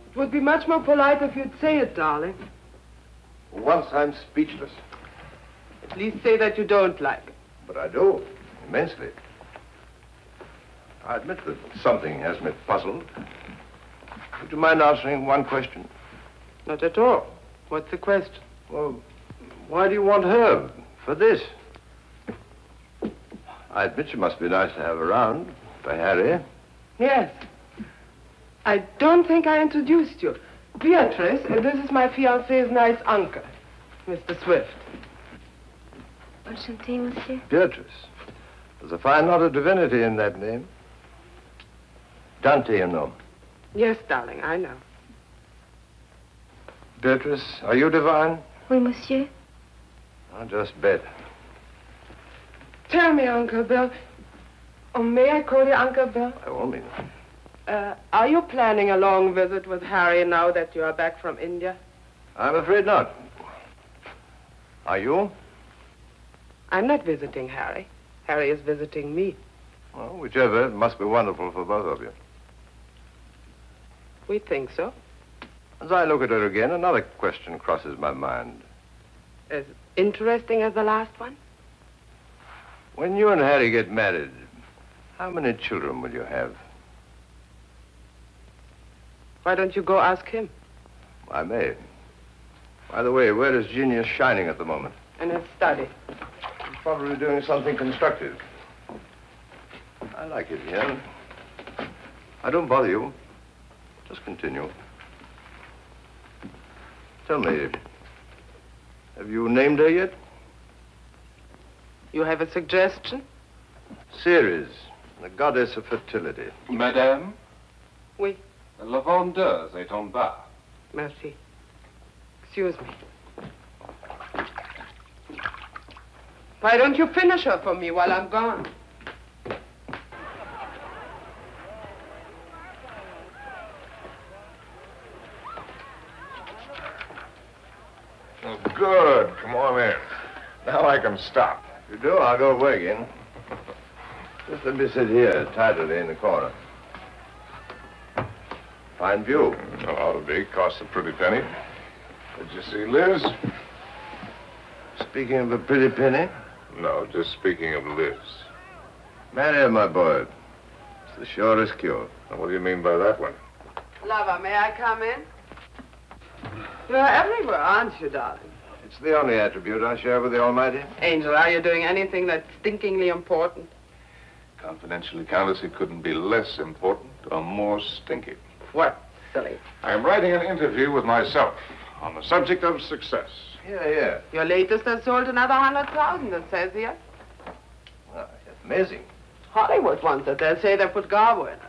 It would be much more polite if you'd say it, darling. Once I'm speechless. At least say that you don't like it. But I do, immensely. I admit that something has me puzzled. Would you mind answering one question? Not at all. What's the question? Well, why do you want her for this? I admit she must be nice to have around for Harry. Yes. I don't think I introduced you. Beatrice, this is my fiancé's nice uncle, Mr. Swift. Enchanté, monsieur. Beatrice. There's a fine lot of divinity in that name. Dante, you know. Yes, darling, I know. Beatrice, are you divine? Oui, monsieur. I'll just bet. Tell me, Uncle Bill. Oh, may I call you Uncle Bill? By all means. Are you planning a long visit with Harry now that you are back from India? I'm afraid not. Are you? I'm not visiting Harry. Harry is visiting me. Well, whichever, it must be wonderful for both of you. We think so. As I look at her again, another question crosses my mind. As interesting as the last one? When you and Harry get married, how many children will you have? Why don't you go ask him? I may. By the way, where is genius shining at the moment? In his study. He's probably doing something constructive. I like it here. I don't bother you. Just continue. Tell me, have you named her yet? You have a suggestion? Ceres, the goddess of fertility. Madame? Oui. La vendeuse est en bas. Merci. Excuse me. Why don't you finish her for me while I'm gone? Oh, good. Come on in. Now I can stop. If you do, I'll go away again. Just let me sit here, tidily in the corner. Fine view. Well, ought to be. Costs a pretty penny. Did you see Liz? Speaking of a pretty penny? No, just speaking of Liz. Marry her, my boy. It's the surest cure. Now, what do you mean by that one? Lover, may I come in? You're everywhere, aren't you, darling? It's the only attribute I share with the Almighty. Angel, are you doing anything that's stinkingly important? Confidentially, Countess, it couldn't be less important or more stinky. What? Silly. I'm writing an interview with myself on the subject of success. Yeah. Your latest has sold another 100,000, it says here. Oh, amazing. Hollywood wants it. They'll say they put Garbo in it.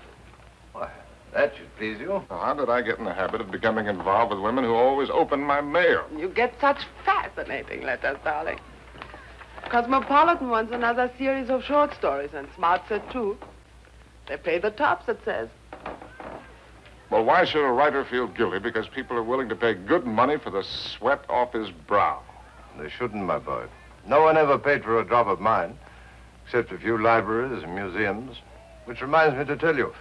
Why, that should please you. Now, how did I get in the habit of becoming involved with women who always open my mail? You get such fascinating letters, darling. Cosmopolitan wants another series of short stories, and Smart said too. They pay the tops, it says. Well, why should a writer feel guilty because people are willing to pay good money for the sweat off his brow? They shouldn't, my boy. No one ever paid for a drop of mine, except a few libraries and museums. Which reminds me to tell you,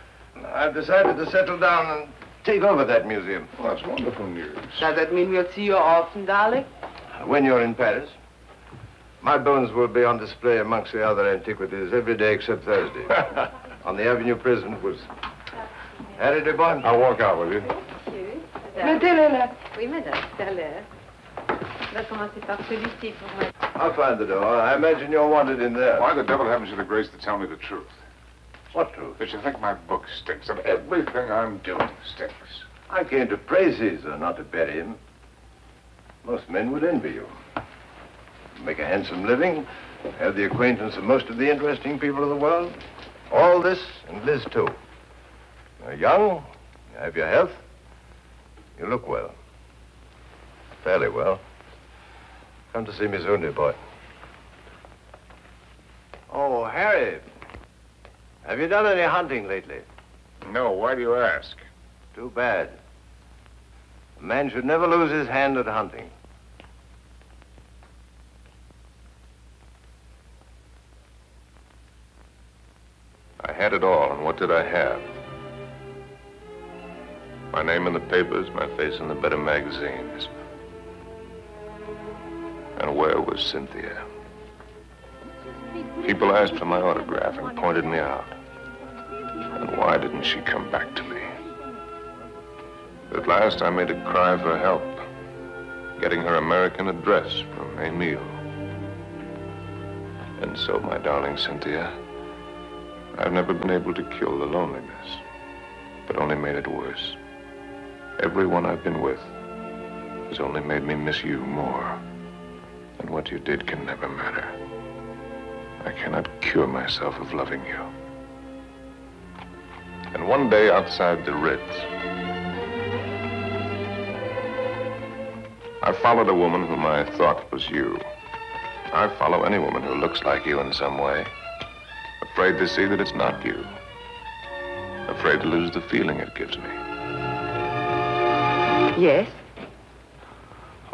I've decided to settle down and take over that museum. Well, that's wonderful news. Does that mean we'll see you often, darling? When you're in Paris, my bones will be on display amongst the other antiquities every day except Thursday. On the Avenue Prison was Harry de Bonne. I'll walk out with you. Mettez-les là. Oui, madame, tout à l'heure. On va commencer par celui-ci pour moi. I'll find the door. I imagine you're wanted in there. Why the devil haven't you the grace to tell me the truth? What truth? That you think my book stinks, and everything I'm doing stinks. I came to praise Caesar, not to bury him. Most men would envy you. Make a handsome living, have the acquaintance of most of the interesting people of the world. All this, and Liz too. You're young, you have your health, you look well. Fairly well. Come to see me soon, dear boy. Oh, Harry. Have you done any hunting lately? No, why do you ask? Too bad. A man should never lose his hand at hunting. I had it all, and what did I have? My name in the papers, my face in the better magazines. And where was Cynthia? People asked for my autograph and pointed me out. And why didn't she come back to me? At last, I made a cry for help, getting her American address from Emil. And so, my darling Cynthia, I've never been able to kill the loneliness, but only made it worse. Everyone I've been with has only made me miss you more. And what you did can never matter. I cannot cure myself of loving you. And one day outside the Ritz, I followed a woman whom I thought was you. I follow any woman who looks like you in some way. Afraid to see that it's not you. Afraid to lose the feeling it gives me. Yes?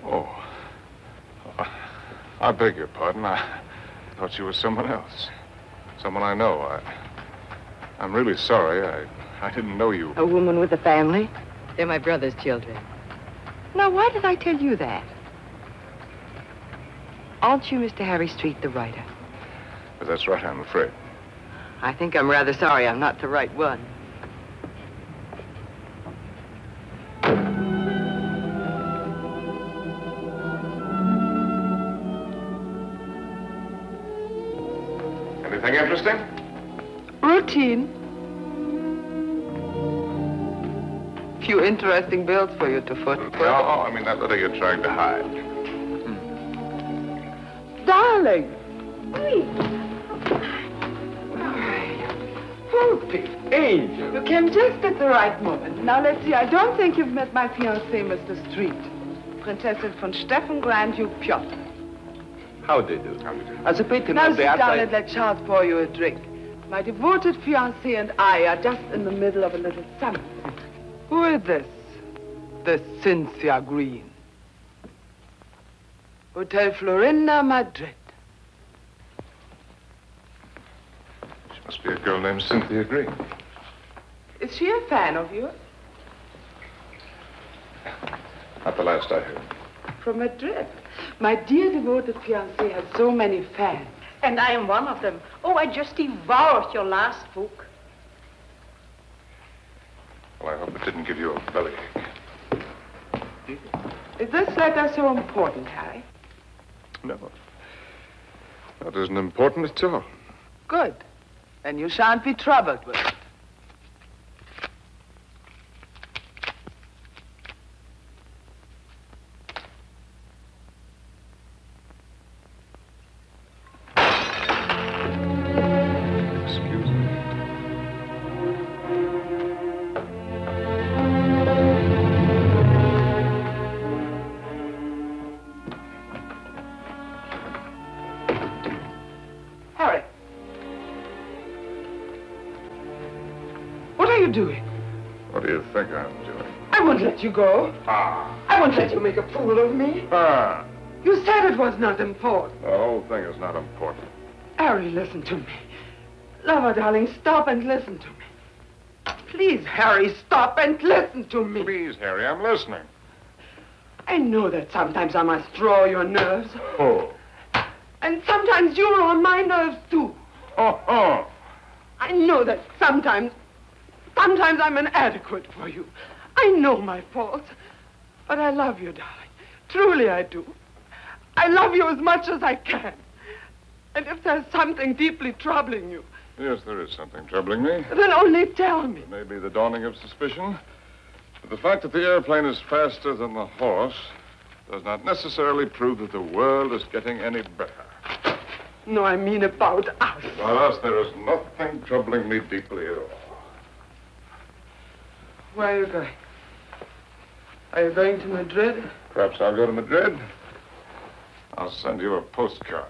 Oh. I beg your pardon. I thought you were someone else. Someone I know. I'm really sorry. I didn't know you. A woman with a family? They're my brother's children. Now, why did I tell you that? Aren't you Mr. Harry Street, the writer? But that's right, I'm afraid. I think I'm rather sorry I'm not the right one. Anything interesting? Routine. Few interesting bills for you to foot. No, I mean that letter you're trying to hide. Darling. Hoopy, angel. You came just at the right moment. Now, let's see. I don't think you've met my fiancé, Mr. Street. Princessin von Steffen, Grand Duke Piotr. How do you do? As a patron Now of sit the down and let Charles pour you a drink. My devoted fiancé and I are just in the middle of a little summer. Who is this? The Cynthia Green. Hotel Florinda, Madrid. She must be a girl named Cynthia Green. Is she a fan of yours? Not the last I heard. From Madrid. My dear devoted fiancé has so many fans. And I am one of them. Oh, I just devoured your last book. Well, I hope it didn't give you a bellyache. Is this letter so important, Harry? No. That isn't important at all. Good. Then you shan't be troubled with it. Doing? What do you think I'm doing? I won't let you go. Ah. I won't let you make a fool of me. Ah. You said it was not important. The whole thing is not important. Harry, listen to me. Lover, darling, stop and listen to me. Please, Harry, stop and listen to me. Please, Harry, I'm listening. I know that sometimes I must draw your nerves. Oh. And sometimes you're on my nerves, too. Oh. I know that sometimes I'm inadequate for you. I know my faults. But I love you, darling. Truly I do. I love you as much as I can. And if there's something deeply troubling you... Yes, there is something troubling me. Then only tell me. It may be the dawning of suspicion. But the fact that the airplane is faster than the horse does not necessarily prove that the world is getting any better. No, I mean about us. About us, there is nothing troubling me deeply at all. Where are you going? Are you going to Madrid? Perhaps I'll go to Madrid. I'll send you a postcard.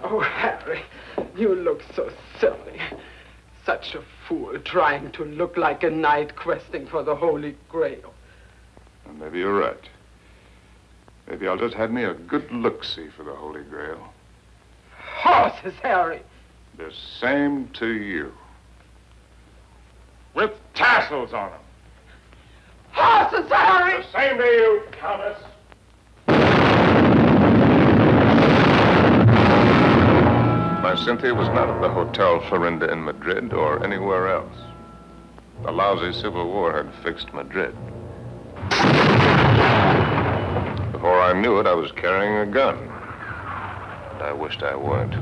Oh, Harry, you look so silly. Such a fool, trying to look like a knight questing for the Holy Grail. Well, maybe you're right. Maybe I'll just have me a good look-see for the Holy Grail. Horses, Harry. The same to you. With tassels on them. Horses, Harry! The same to you, Countess. My Cynthia was not at the Hotel Florinda in Madrid or anywhere else. The lousy Civil War had fixed Madrid. Before I knew it, I was carrying a gun. And I wished I weren't.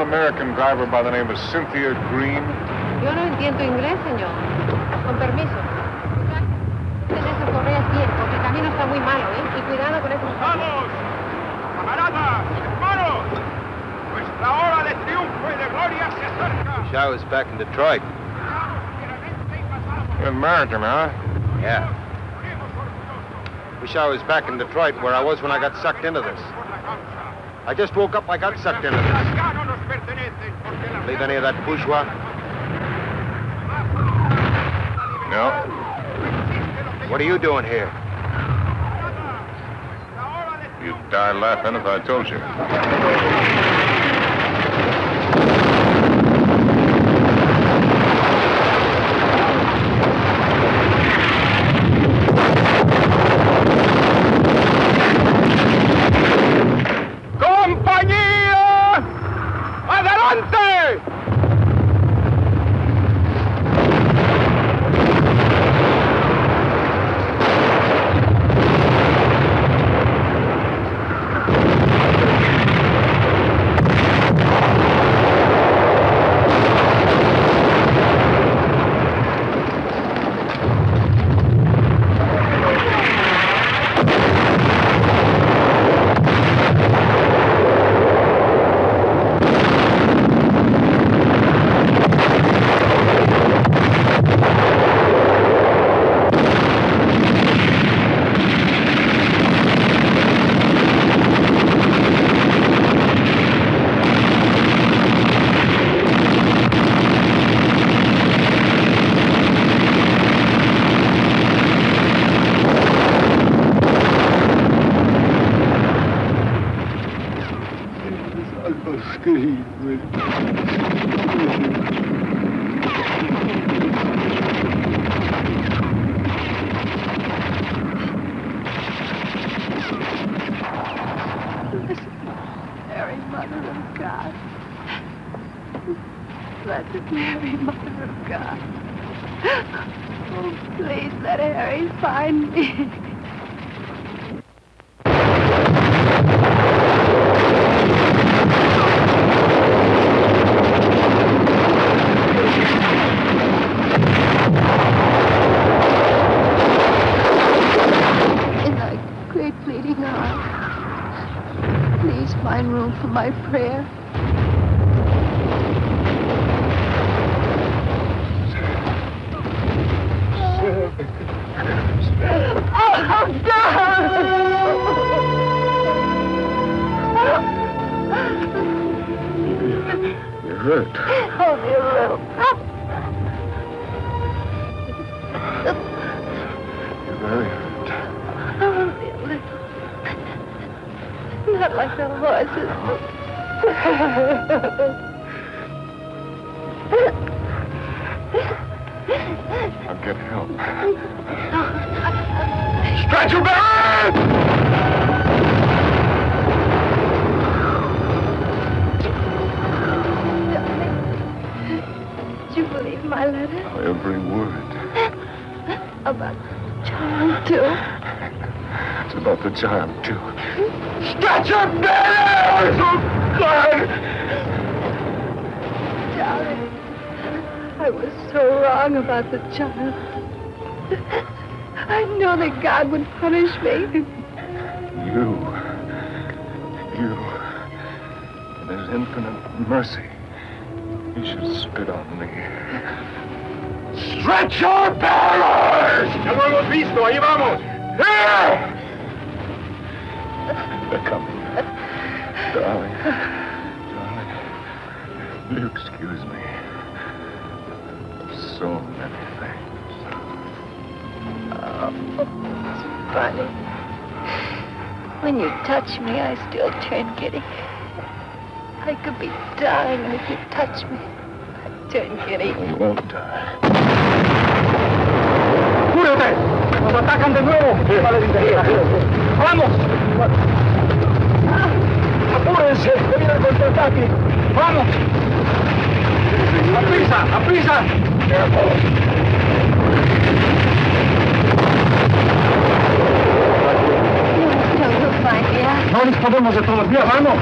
American driver by the name of Cynthia Green. Yo no entiendo inglés, señor. Con permiso. Ten esas correas bien, porque el camino está muy malo, ¿eh? Y cuidado con esos... ¡Vamos! ¡Camaradas! ¡Hermanos! Nuestra hora de triunfo y de gloria se acerca. Wish I was back in Detroit. American, huh? Yeah. Wish I was back in Detroit where I was when I got sucked into this. I just woke up, I got sucked into this. Believe any of that bourgeois? No. What are you doing here? You'd die laughing if I told you. ¡Compañía! ¡Adelante! Blessed Mary, Mother of God. Oh, please let Harry find me. In thy great pleading arms, please find room for my prayer. Oh, God! You're hurt. Only a little. You're very hurt. Only a little. the horses. I'll get help. Stretcher bearer! Did you believe my letter? Every word. About the child, too? It's about the child, too. Stretcher bearer! Oh, God! Darling, I was so wrong about the child. I know that God would punish me. You. In his infinite mercy, he should spit on me. Stretcher bearers! Ya lo hemos visto, ahí vamos. Here! They're coming. Darling. Will you excuse me? So many things. Oh, it's funny. When you touch me, I still turn giddy. I could be dying, and if you touch me, I turn giddy. You won't die. ¡Cúrate! ¡Nos atacan de nuevo! ¡Vamos! ¡Apúrense! ¡Que viene el contraataque! ¡Vamos! ¡Aprisa! ¡Aprisa! No nos podemos de todavía, vamos.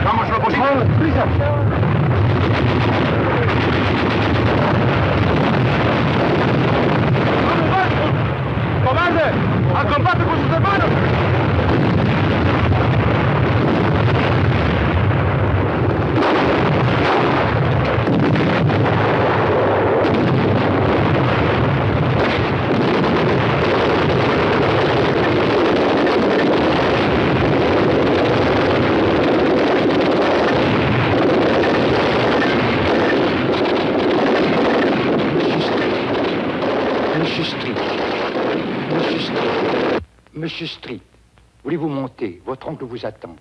Vamos, lo posible. ¡Prisa! ¡Vamos, vamos! ¡Cobarde! ¡Al combate con sus hermanos! Monsieur Street, voulez-vous monter? Votre oncle vous attend.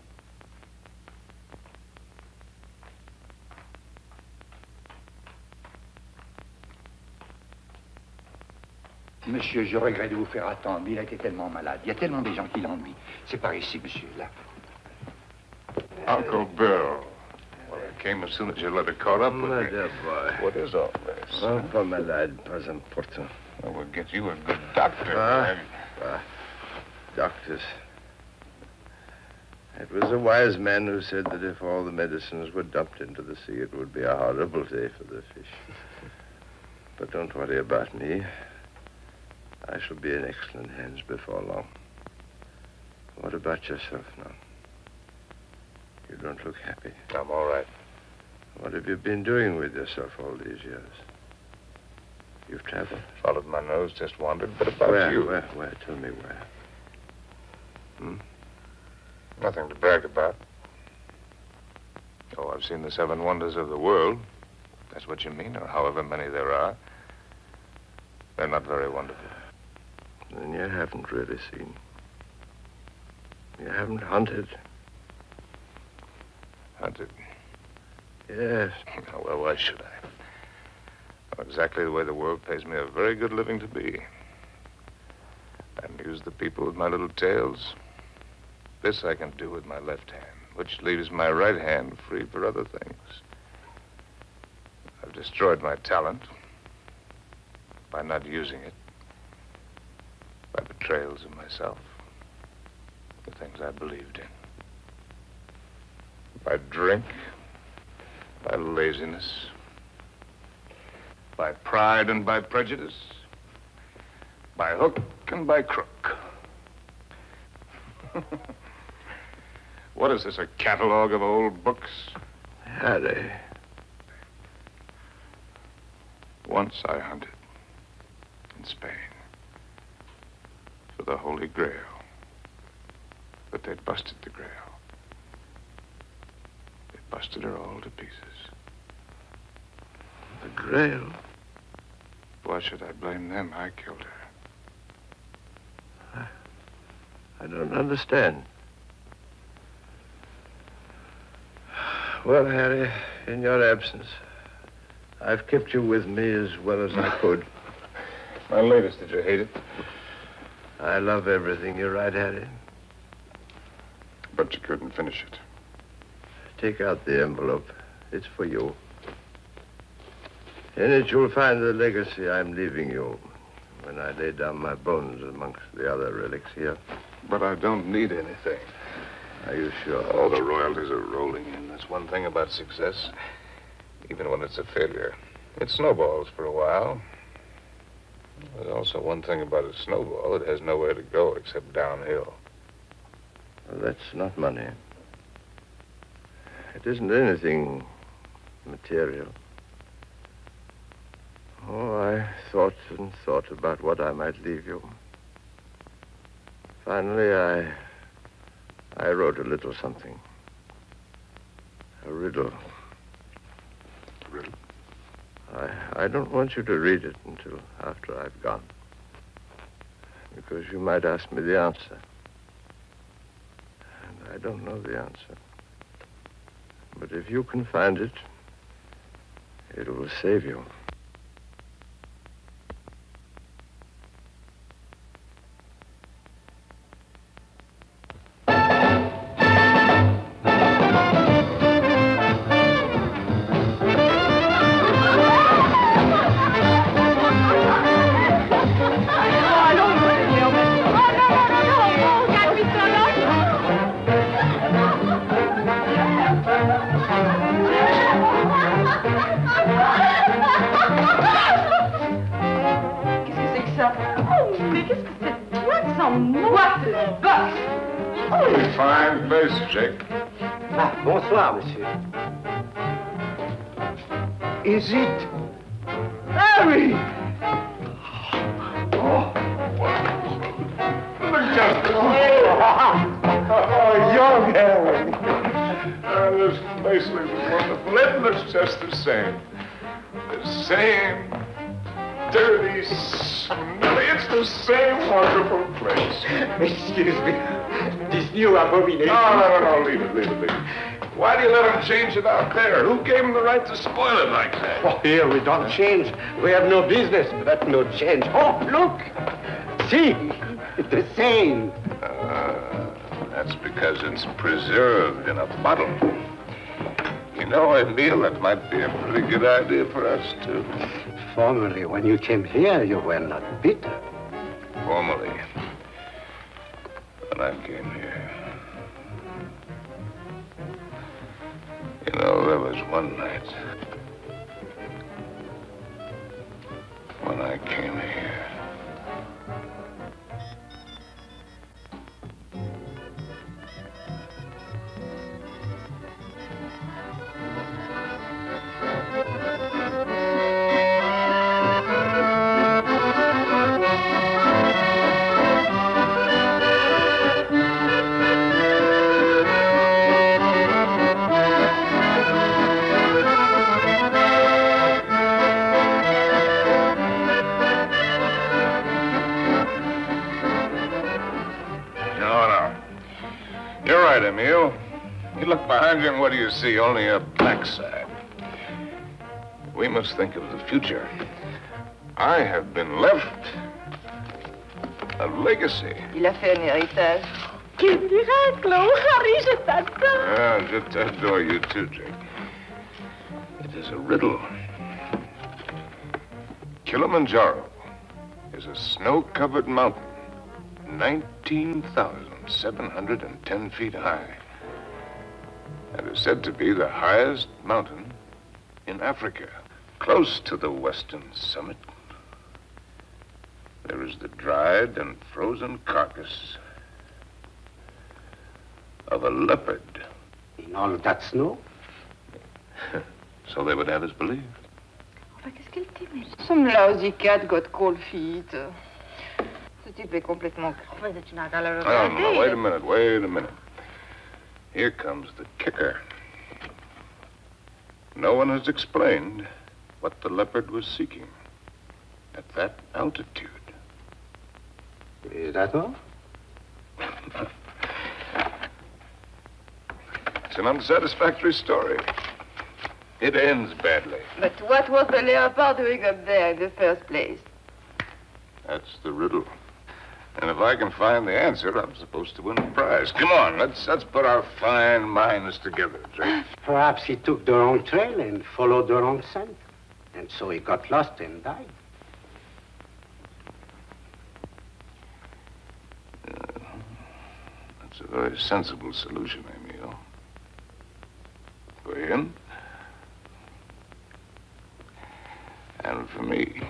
Monsieur, je regrette de vous faire attendre, mais il a été tellement malade. Il y a tellement de gens qui l'ennuient. C'est par ici, monsieur, là. Uncle Bill. Well, I came as soon as your letter caught up with me. dear boy. What is all this? Oh, pas malade, pas important. I will get you a good doctor. Doctors. It was a wise man who said that if all the medicines were dumped into the sea, it would be a horrible day for the fish. But don't worry about me. I shall be in excellent hands before long. What about yourself now? You don't look happy. I'm all right. What have you been doing with yourself all these years? You've traveled? Followed my nose, just wandered. But about you? Where? Tell me where. Nothing to brag about. Oh, I've seen the 7 wonders of the world. That's what you mean, or however many there are. They're not very wonderful. Then you haven't really seen. You haven't hunted. Hunted? Yes. Oh, well, why should I? Well, exactly the way the world pays me a very good living to be. And use the people with my little tails. This I can do with my left hand, which leaves my right hand free for other things. I've destroyed my talent by not using it, by betrayals of myself, the things I believed in, by drink, by laziness, by pride and by prejudice, by hook and by crook. What is this, a catalog of old books? Harry. Once I hunted in Spain for the Holy Grail, but they busted the Grail. They busted her all to pieces. The Grail? Why should I blame them? I killed her. I don't understand. Well, Harry, in your absence, I've kept you with me as well as I could. My latest, did you hate it? I love everything you write, Harry. But you couldn't finish it. Take out the envelope. It's for you. In it, you'll find the legacy I'm leaving you when I lay down my bones amongst the other relics here. But I don't need anything. Are you sure? All the royalties are rolling in. That's one thing about success. Even when it's a failure. It snowballs for a while. There's also one thing about a snowball. It has nowhere to go except downhill. Well, that's not money. It isn't anything material. Oh, I thought and thought about what I might leave you. Finally, I wrote a little something. A riddle. A riddle? I don't want you to read it until after I've gone. Because you might ask me the answer. And I don't know the answer. But if you can find it, it will save you. Fine place, Jake. Ah, bonsoir, monsieur. Is it Harry? Oh, young Harry. This place looks wonderful. It looks just the same. The same dirty, smelly. It's the same wonderful place. Excuse me. This new abomination. No. Leave it. Why do you let them change it out there? Who gave them the right to spoil it like that? Oh, here we don't change. We have no business, but no change. Oh, look! See? It's the same. That's because it's preserved in a bottle. You know, Emile, that might be a pretty good idea for us, too. Formerly, when you came here, you were not bitter. Formerly. When I came here. You know, there was one night when I came here. Emile. You look behind you and what do you see? Only a backside. We must think of the future. I have been left a legacy. Il a fait un héritage. Quel miracle! Oh, Harry, je t'adore. Ah, je t'adore you too, Jake. It is a riddle. Kilimanjaro is a snow-covered mountain, 19,710 feet high, and is said to be the highest mountain in Africa. Close to the western summit, there is the dried and frozen carcass of a leopard. In all that snow? So they would have us believe. Qu'est-ce qu'elle t'aimait? Some lousy cat got cold feet. Ce type est complètement... Oh, no, wait a minute. Here comes the kicker. No one has explained what the leopard was seeking at that altitude. Is that all? It's an unsatisfactory story. It ends badly. But what was the leopard doing up there in the first place? That's the riddle. And if I can find the answer, I'm supposed to win a prize. Come on, let's put our fine minds together, Drake. Perhaps he took the wrong trail and followed the wrong scent. And so he got lost and died. That's a very sensible solution, Emil. For him. And for me.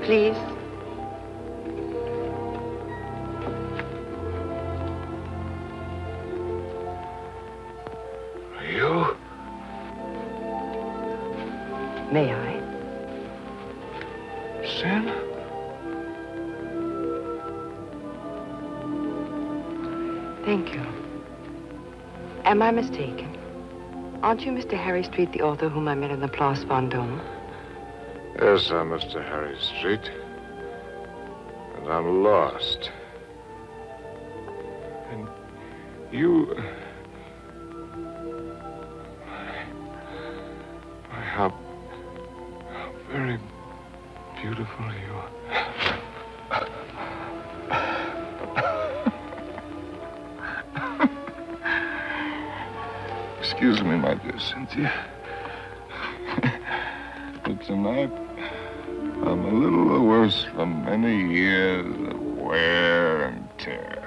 Please. You? May I? Sin? Thank you. Am I mistaken? Aren't you Mr. Harry Street, the author whom I met in the Place Vendôme? Yes, I'm Mr. Harry Street. And I'm lost. And you... How very beautiful you are. Excuse me, my dear Cynthia. But tonight, I'm a little the worse from many years of wear and tear.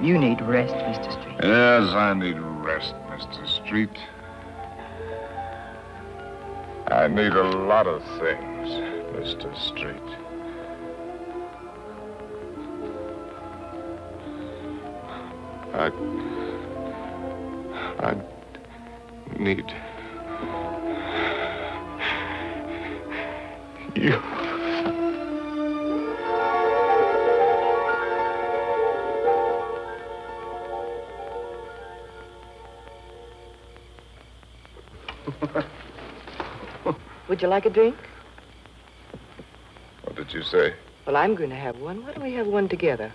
You need rest, Mr. Street. Yes, I need rest, Mr. Street. I need a lot of things, Mr. Street. I need you. Would you like a drink? What did you say? Well, I'm going to have one. Why don't we have one together?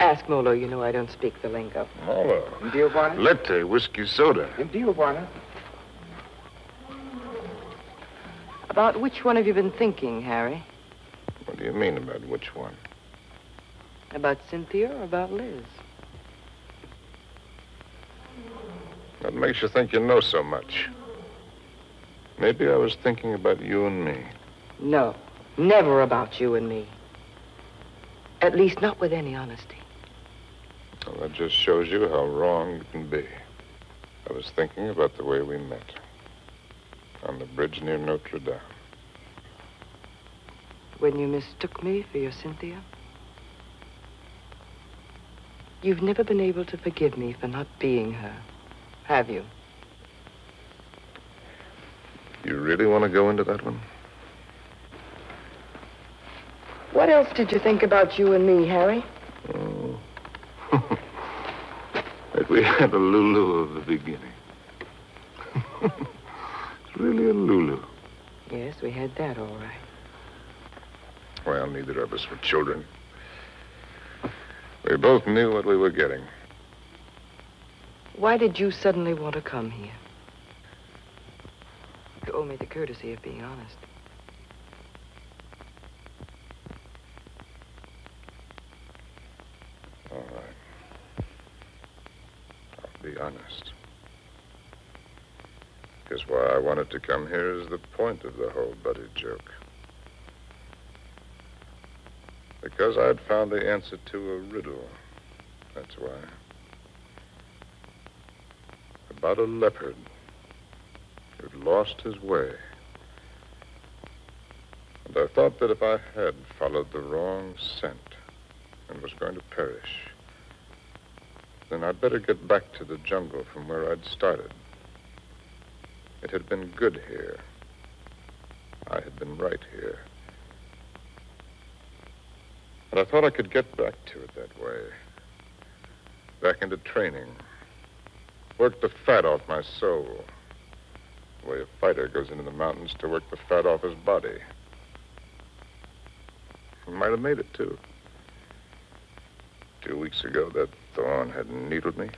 Ask Molo. You know I don't speak the lingo. Molo. Dio buona? Latte, whiskey soda. Dio buona? About which one have you been thinking, Harry? What do you mean about which one? About Cynthia or about Liz? What makes you think you know so much? Maybe I was thinking about you and me. No, never about you and me. At least not with any honesty. Well, that just shows you how wrong you can be. I was thinking about the way we met. On the bridge near Notre Dame. When you mistook me for your Cynthia? You've never been able to forgive me for not being her, have you? You really want to go into that one? What else did you think about you and me, Harry? Oh. That we had a Lulu of the beginning. It's really a Lulu. Yes, we had that, all right. Well, neither of us were children. We both knew what we were getting. Why did you suddenly want to come here? You owe me the courtesy of being honest. All right. I'll be honest. Guess why I wanted to come here is the point of the whole buddy joke. Because I'd found the answer to a riddle. That's why. About a leopard who'd lost his way. And I thought that if I had followed the wrong scent and was going to perish, then I'd better get back to the jungle from where I'd started. It had been good here. I had been right here. And I thought I could get back to it that way. Back into training. Work the fat off my soul. The way a fighter goes into the mountains to work the fat off his body. I might have made it, too. 2 weeks ago, that thorn had needled me.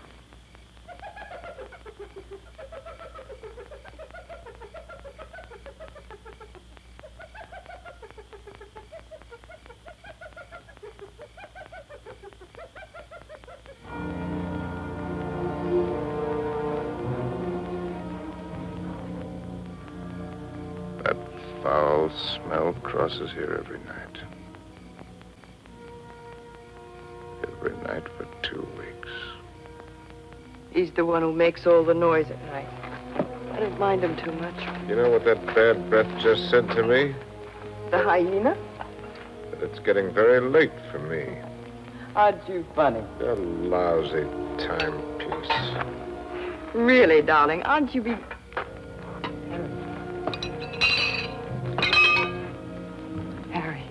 That foul smell crosses here every night. Every night for 2 weeks. He's the one who makes all the noise at night. I don't mind him too much. You know what that bad breath just said to me? The hyena? That it's getting very late for me. Aren't you funny? A lousy timepiece. Really, darling, aren't you Harry.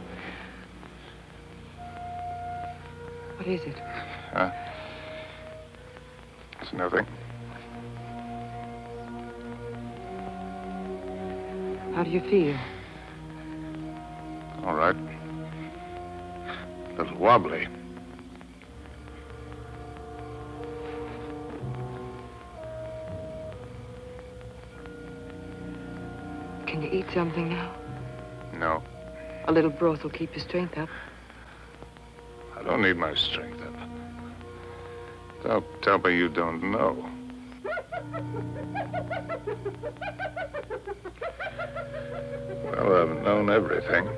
What is it? Huh? It's nothing. How do you feel? All right. A little wobbly. Can you eat something now? No. A little broth will keep your strength up. I don't need my strength up. Don't tell me you don't know. Well, I've known everything.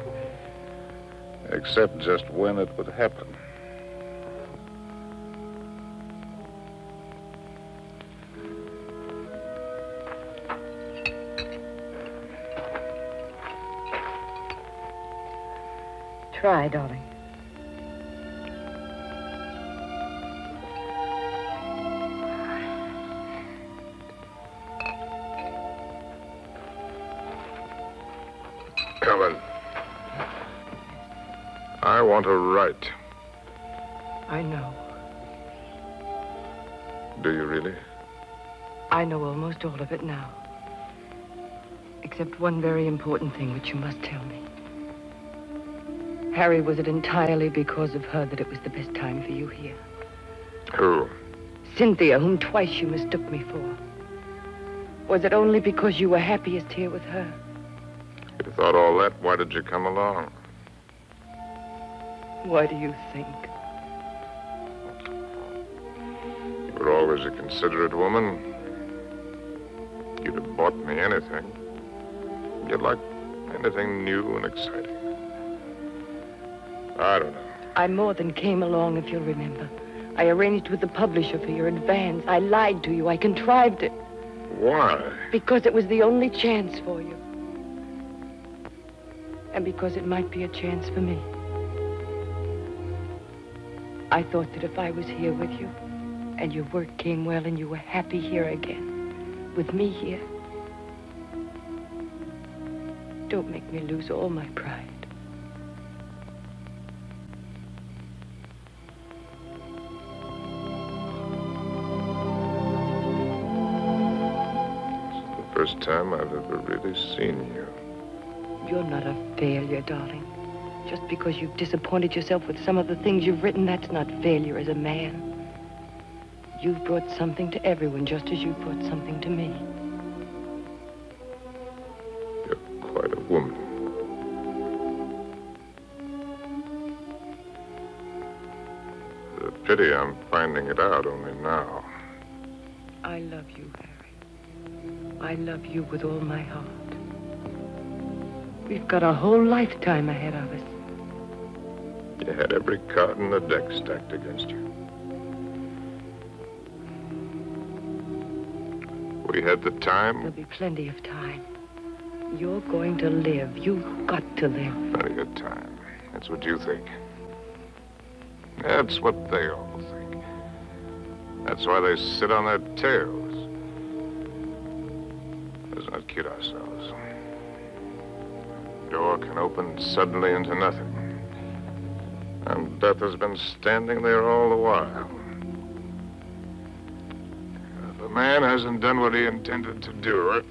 Except just when it would happen. Try, darling. Helen, I want to write. I know. Do you really? I know almost all of it now. Except one very important thing which you must tell me. Harry, was it entirely because of her that it was the best time for you here? Who? Cynthia, whom twice you mistook me for. Was it only because you were happiest here with her? If you thought all that, why did you come along? Why do you think? You were always a considerate woman. You'd have bought me anything. You'd like anything new and exciting. I don't know. I more than came along, if you'll remember. I arranged with the publisher for your advance. I lied to you. I contrived it. Why? Because it was the only chance for you. And because it might be a chance for me. I thought that if I was here with you, and your work came well, and you were happy here again, with me here, don't make me lose all my pride. First time I've ever really seen you. You're not a failure, darling. Just because you've disappointed yourself with some of the things you've written, that's not failure as a man. You've brought something to everyone, just as you've brought something to me. You're quite a woman. It's a pity I'm finding it out only now. I love you, Harry. I love you with all my heart. We've got a whole lifetime ahead of us. You had every card in the deck stacked against you. We had the time. There'll be plenty of time. You're going to live. You've got to live. Plenty of time. That's what you think. That's what they all think. That's why they sit on their tails. Let's not kid ourselves. Door can open suddenly into nothing. And death has been standing there all the while. If a man hasn't done what he intended to do,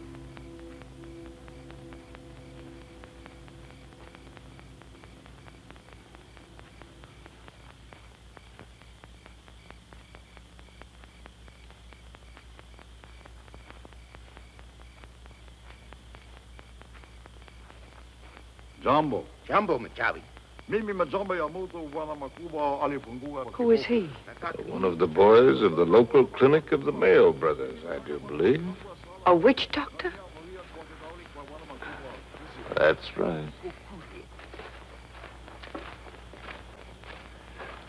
Jumbo. Jumbo, Machawi. Who is he? one of the boys of the local clinic of the Mayo brothers, I do believe. A witch doctor? That's right.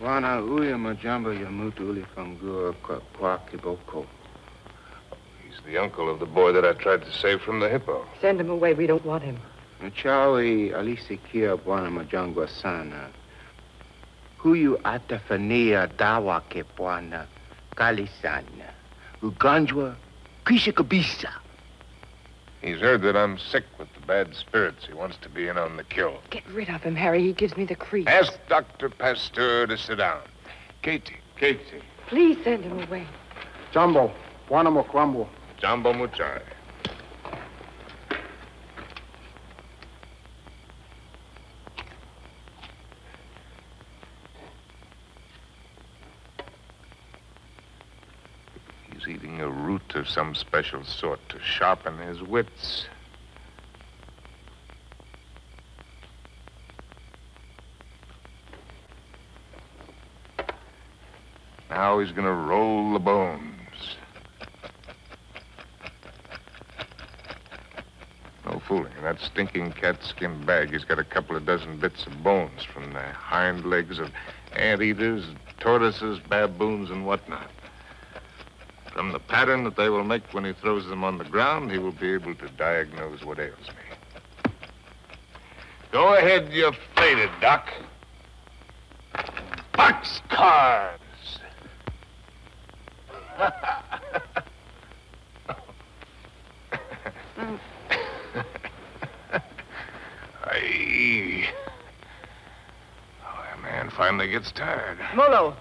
Wana uya majamba yamutu uli fangua kwa kiboko. He's the uncle of the boy that I tried to save from the hippo. Send him away. We don't want him. Machawi alisikia bwana majangwa sana. Huyu atafania dawa ke bwana kali sana. Ugonjwa kisha kabisa. He's heard that I'm sick with the bad spirits. He wants to be in on the kill. Get rid of him, Harry. He gives me the creeps. Ask Dr. Pasteur to sit down. Katie. Please send him away. Jumbo, bwana mokwambo. Jumbo Muchai. Eating a root of some special sort to sharpen his wits. Now he's gonna roll the bones. No fooling. In that stinking catskin bag, he's got a couple of dozen bits of bones from the hind legs of anteaters, tortoises, baboons, and whatnot. From the pattern that they will make when he throws them on the ground, he will be able to diagnose what ails me. Go ahead, you faded, Doc. Boxcars! Aye. Oh, that man finally gets tired. Molo.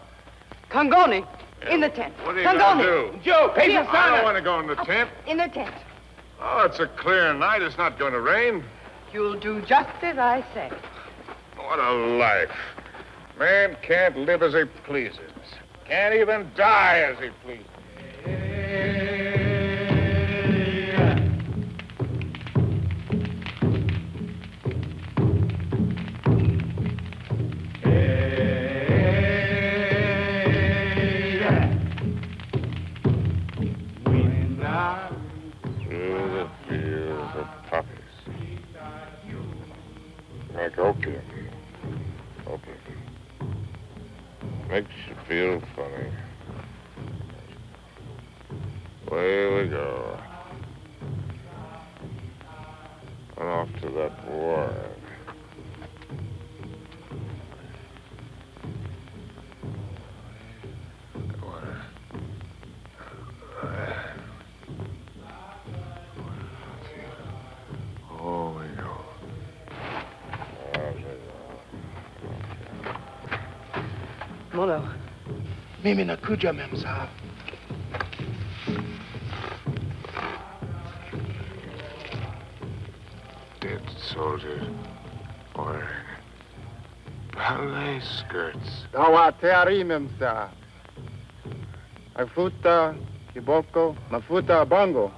Congoni. In the tent. What are you going to do? Joe, I don't want to go in the tent. In the tent. Oh, it's a clear night. It's not going to rain. You'll do just as I say. What a life. Man can't live as he pleases. Can't even die as he pleases. Like opium. Makes you feel funny. Away we go. And off to that war. Molo. Mimi nakuja, Memsa. Dead soldiers. Or ballet skirts. Dawa teari, Memsa. Afuta, kiboko, mafuta, bongo.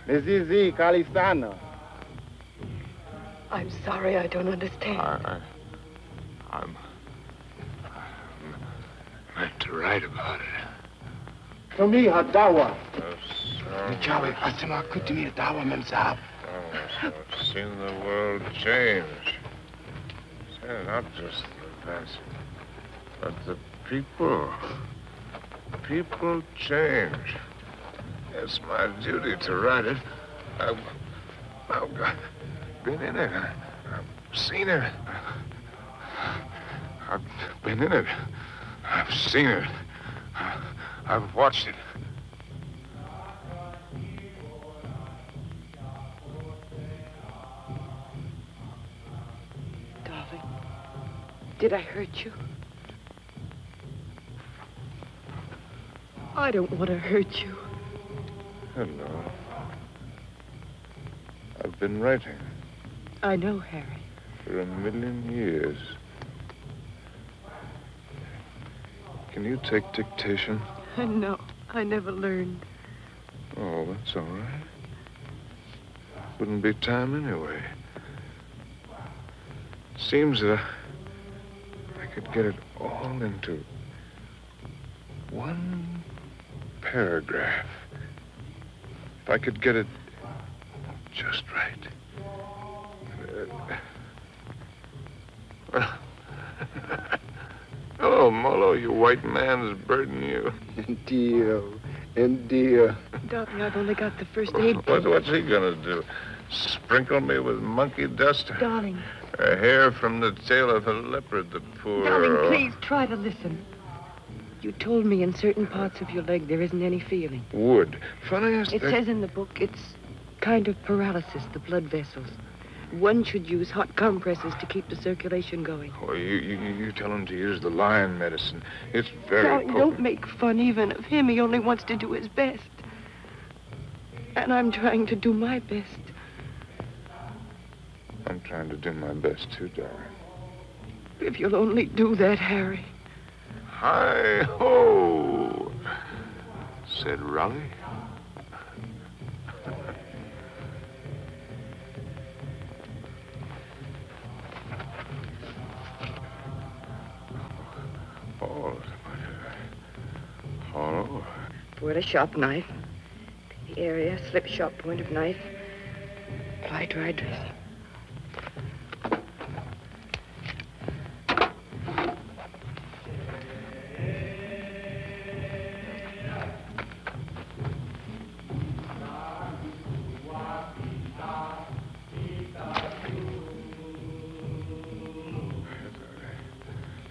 Nizizi, kalisana. I'm sorry, I don't understand. I'm meant to write about it. To me, Hadawa. Oh, Michawi, asma kutimi dawa memzab. I've seen the world change. Say, not just the events, but the people. People change. It's my duty to write it. I've been in it. I've seen it. I've been in it. I've seen it. I've watched it. Darling, did I hurt you? I don't want to hurt you. Hello. I've been writing. I know, Harry. For 1,000,000 years. Can you take dictation? No, I never learned. Oh, that's all right. Wouldn't be time anyway. Seems that I could get it all into one paragraph. If I could get it just right. Well, hello, Molo, you white man is burdening you. Indio. Darling, I've only got the first aid kit. What's he gonna do? Sprinkle me with monkey dust? Darling. A hair from the tail of a leopard, the poor... Darling, please try to listen. You told me in certain parts of your leg there isn't any feeling. Wood. Funniest It thing... says in the book it's kind of paralysis, the blood vessels. One should use hot compresses to keep the circulation going. Oh, you tell him to use the lion medicine. It's very Darling, potent. don't make fun even of him. He only wants to do his best. And I'm trying to do my best. I'm trying to do my best, too, darling. If you'll only do that, Harry. Hi-ho, said Raleigh. All over. Pour a sharp knife. The area, slip sharp point of knife. Apply dry dressing.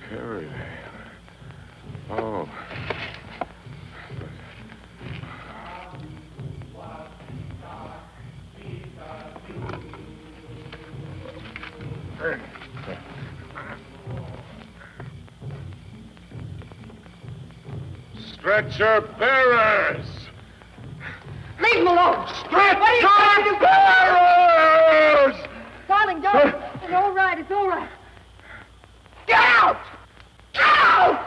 Harry. Oh. Stretcher bearers! Leave him alone! Stretcher bearers! Darling, don't. It's all right. It's all right. Get out! Get out!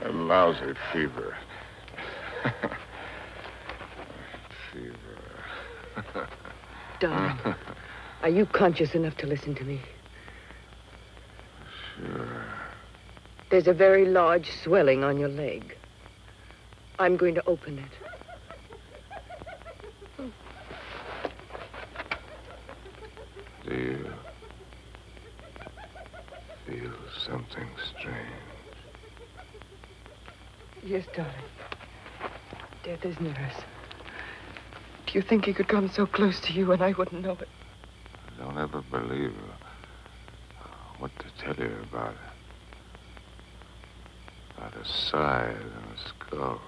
A lousy fever. Fever. Darling, are you conscious enough to listen to me? Sure. There's a very large swelling on your leg. I'm going to open it. Do you feel something strange? Yes, darling. Death is near us. Do you think he could come so close to you and I wouldn't know it? I don't ever believe what to tell you about it. About a side and a skull.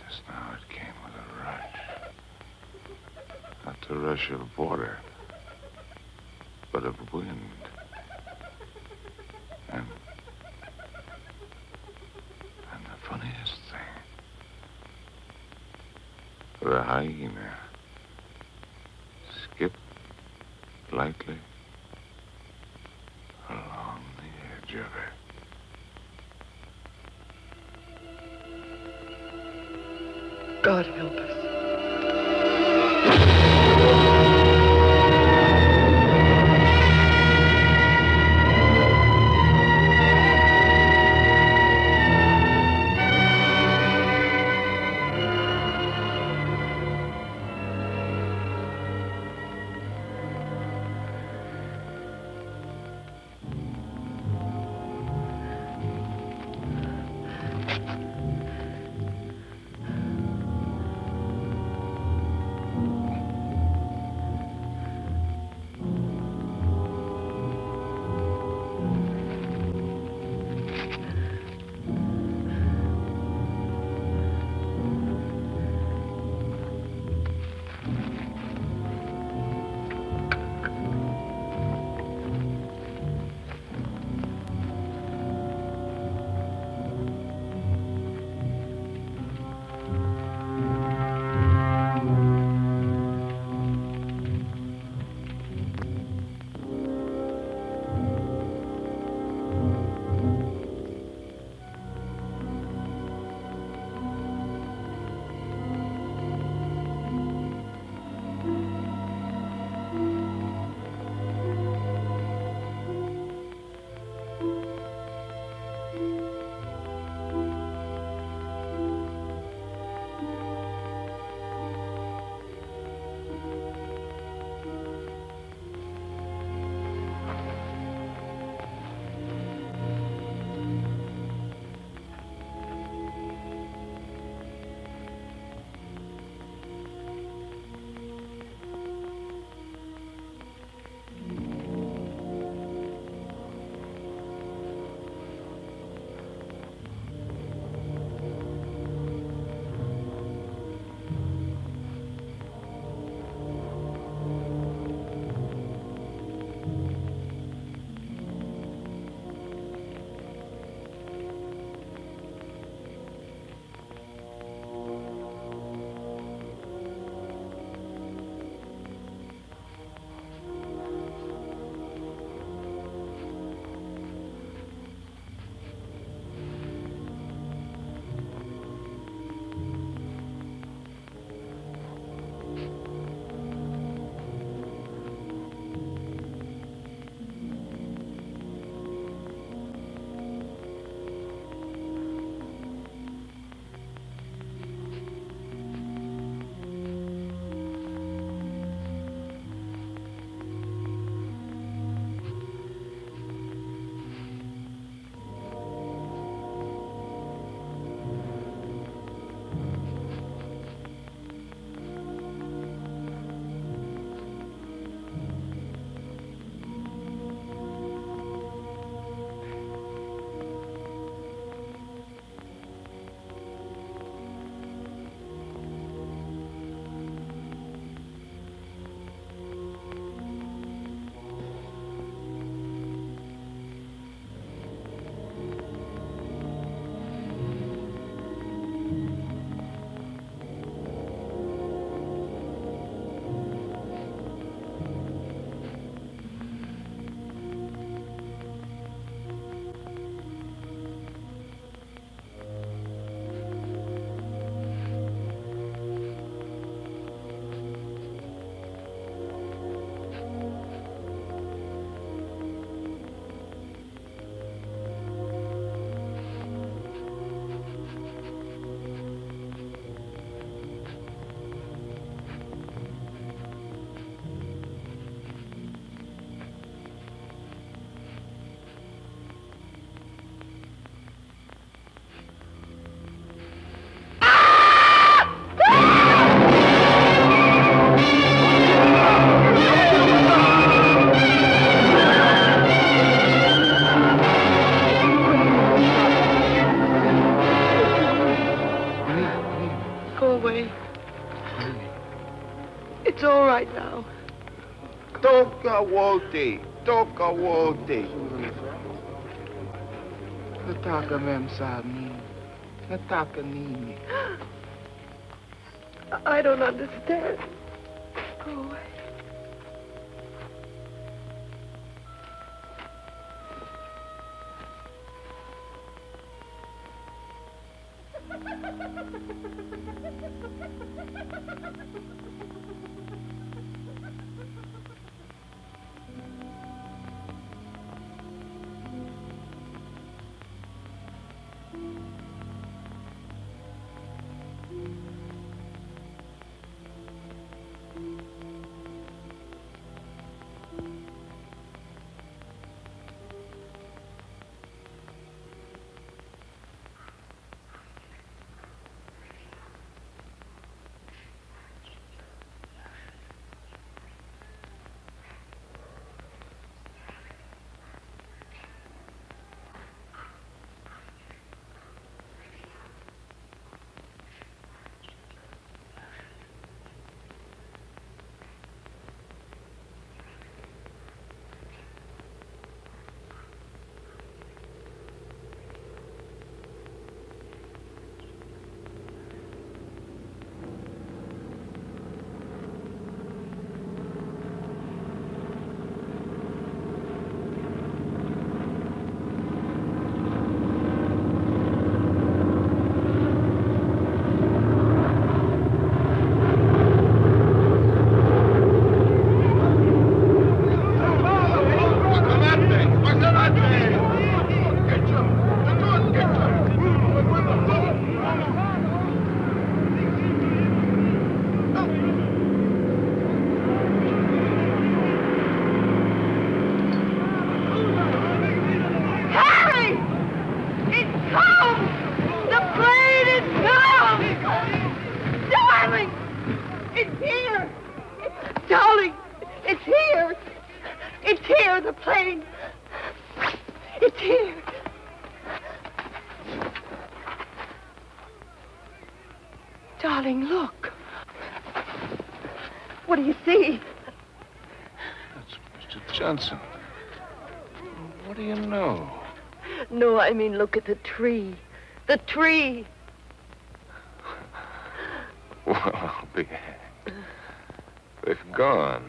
Just now it came with a rush. Not the rush of water, but of wind. And the funniest thing, the hyena skipped lightly along the edge of it. God help us. wote. Toka wote. Nataka mem sa amin. Nataka nini. I don't understand. Go away. Darling, it's here. It's here, the plane. It's here. Darling, look. What do you see? That's Mr. Johnson. What do you know? No, I mean, look at the tree. The tree. Well, I'll be hanged. They've gone.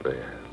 They have.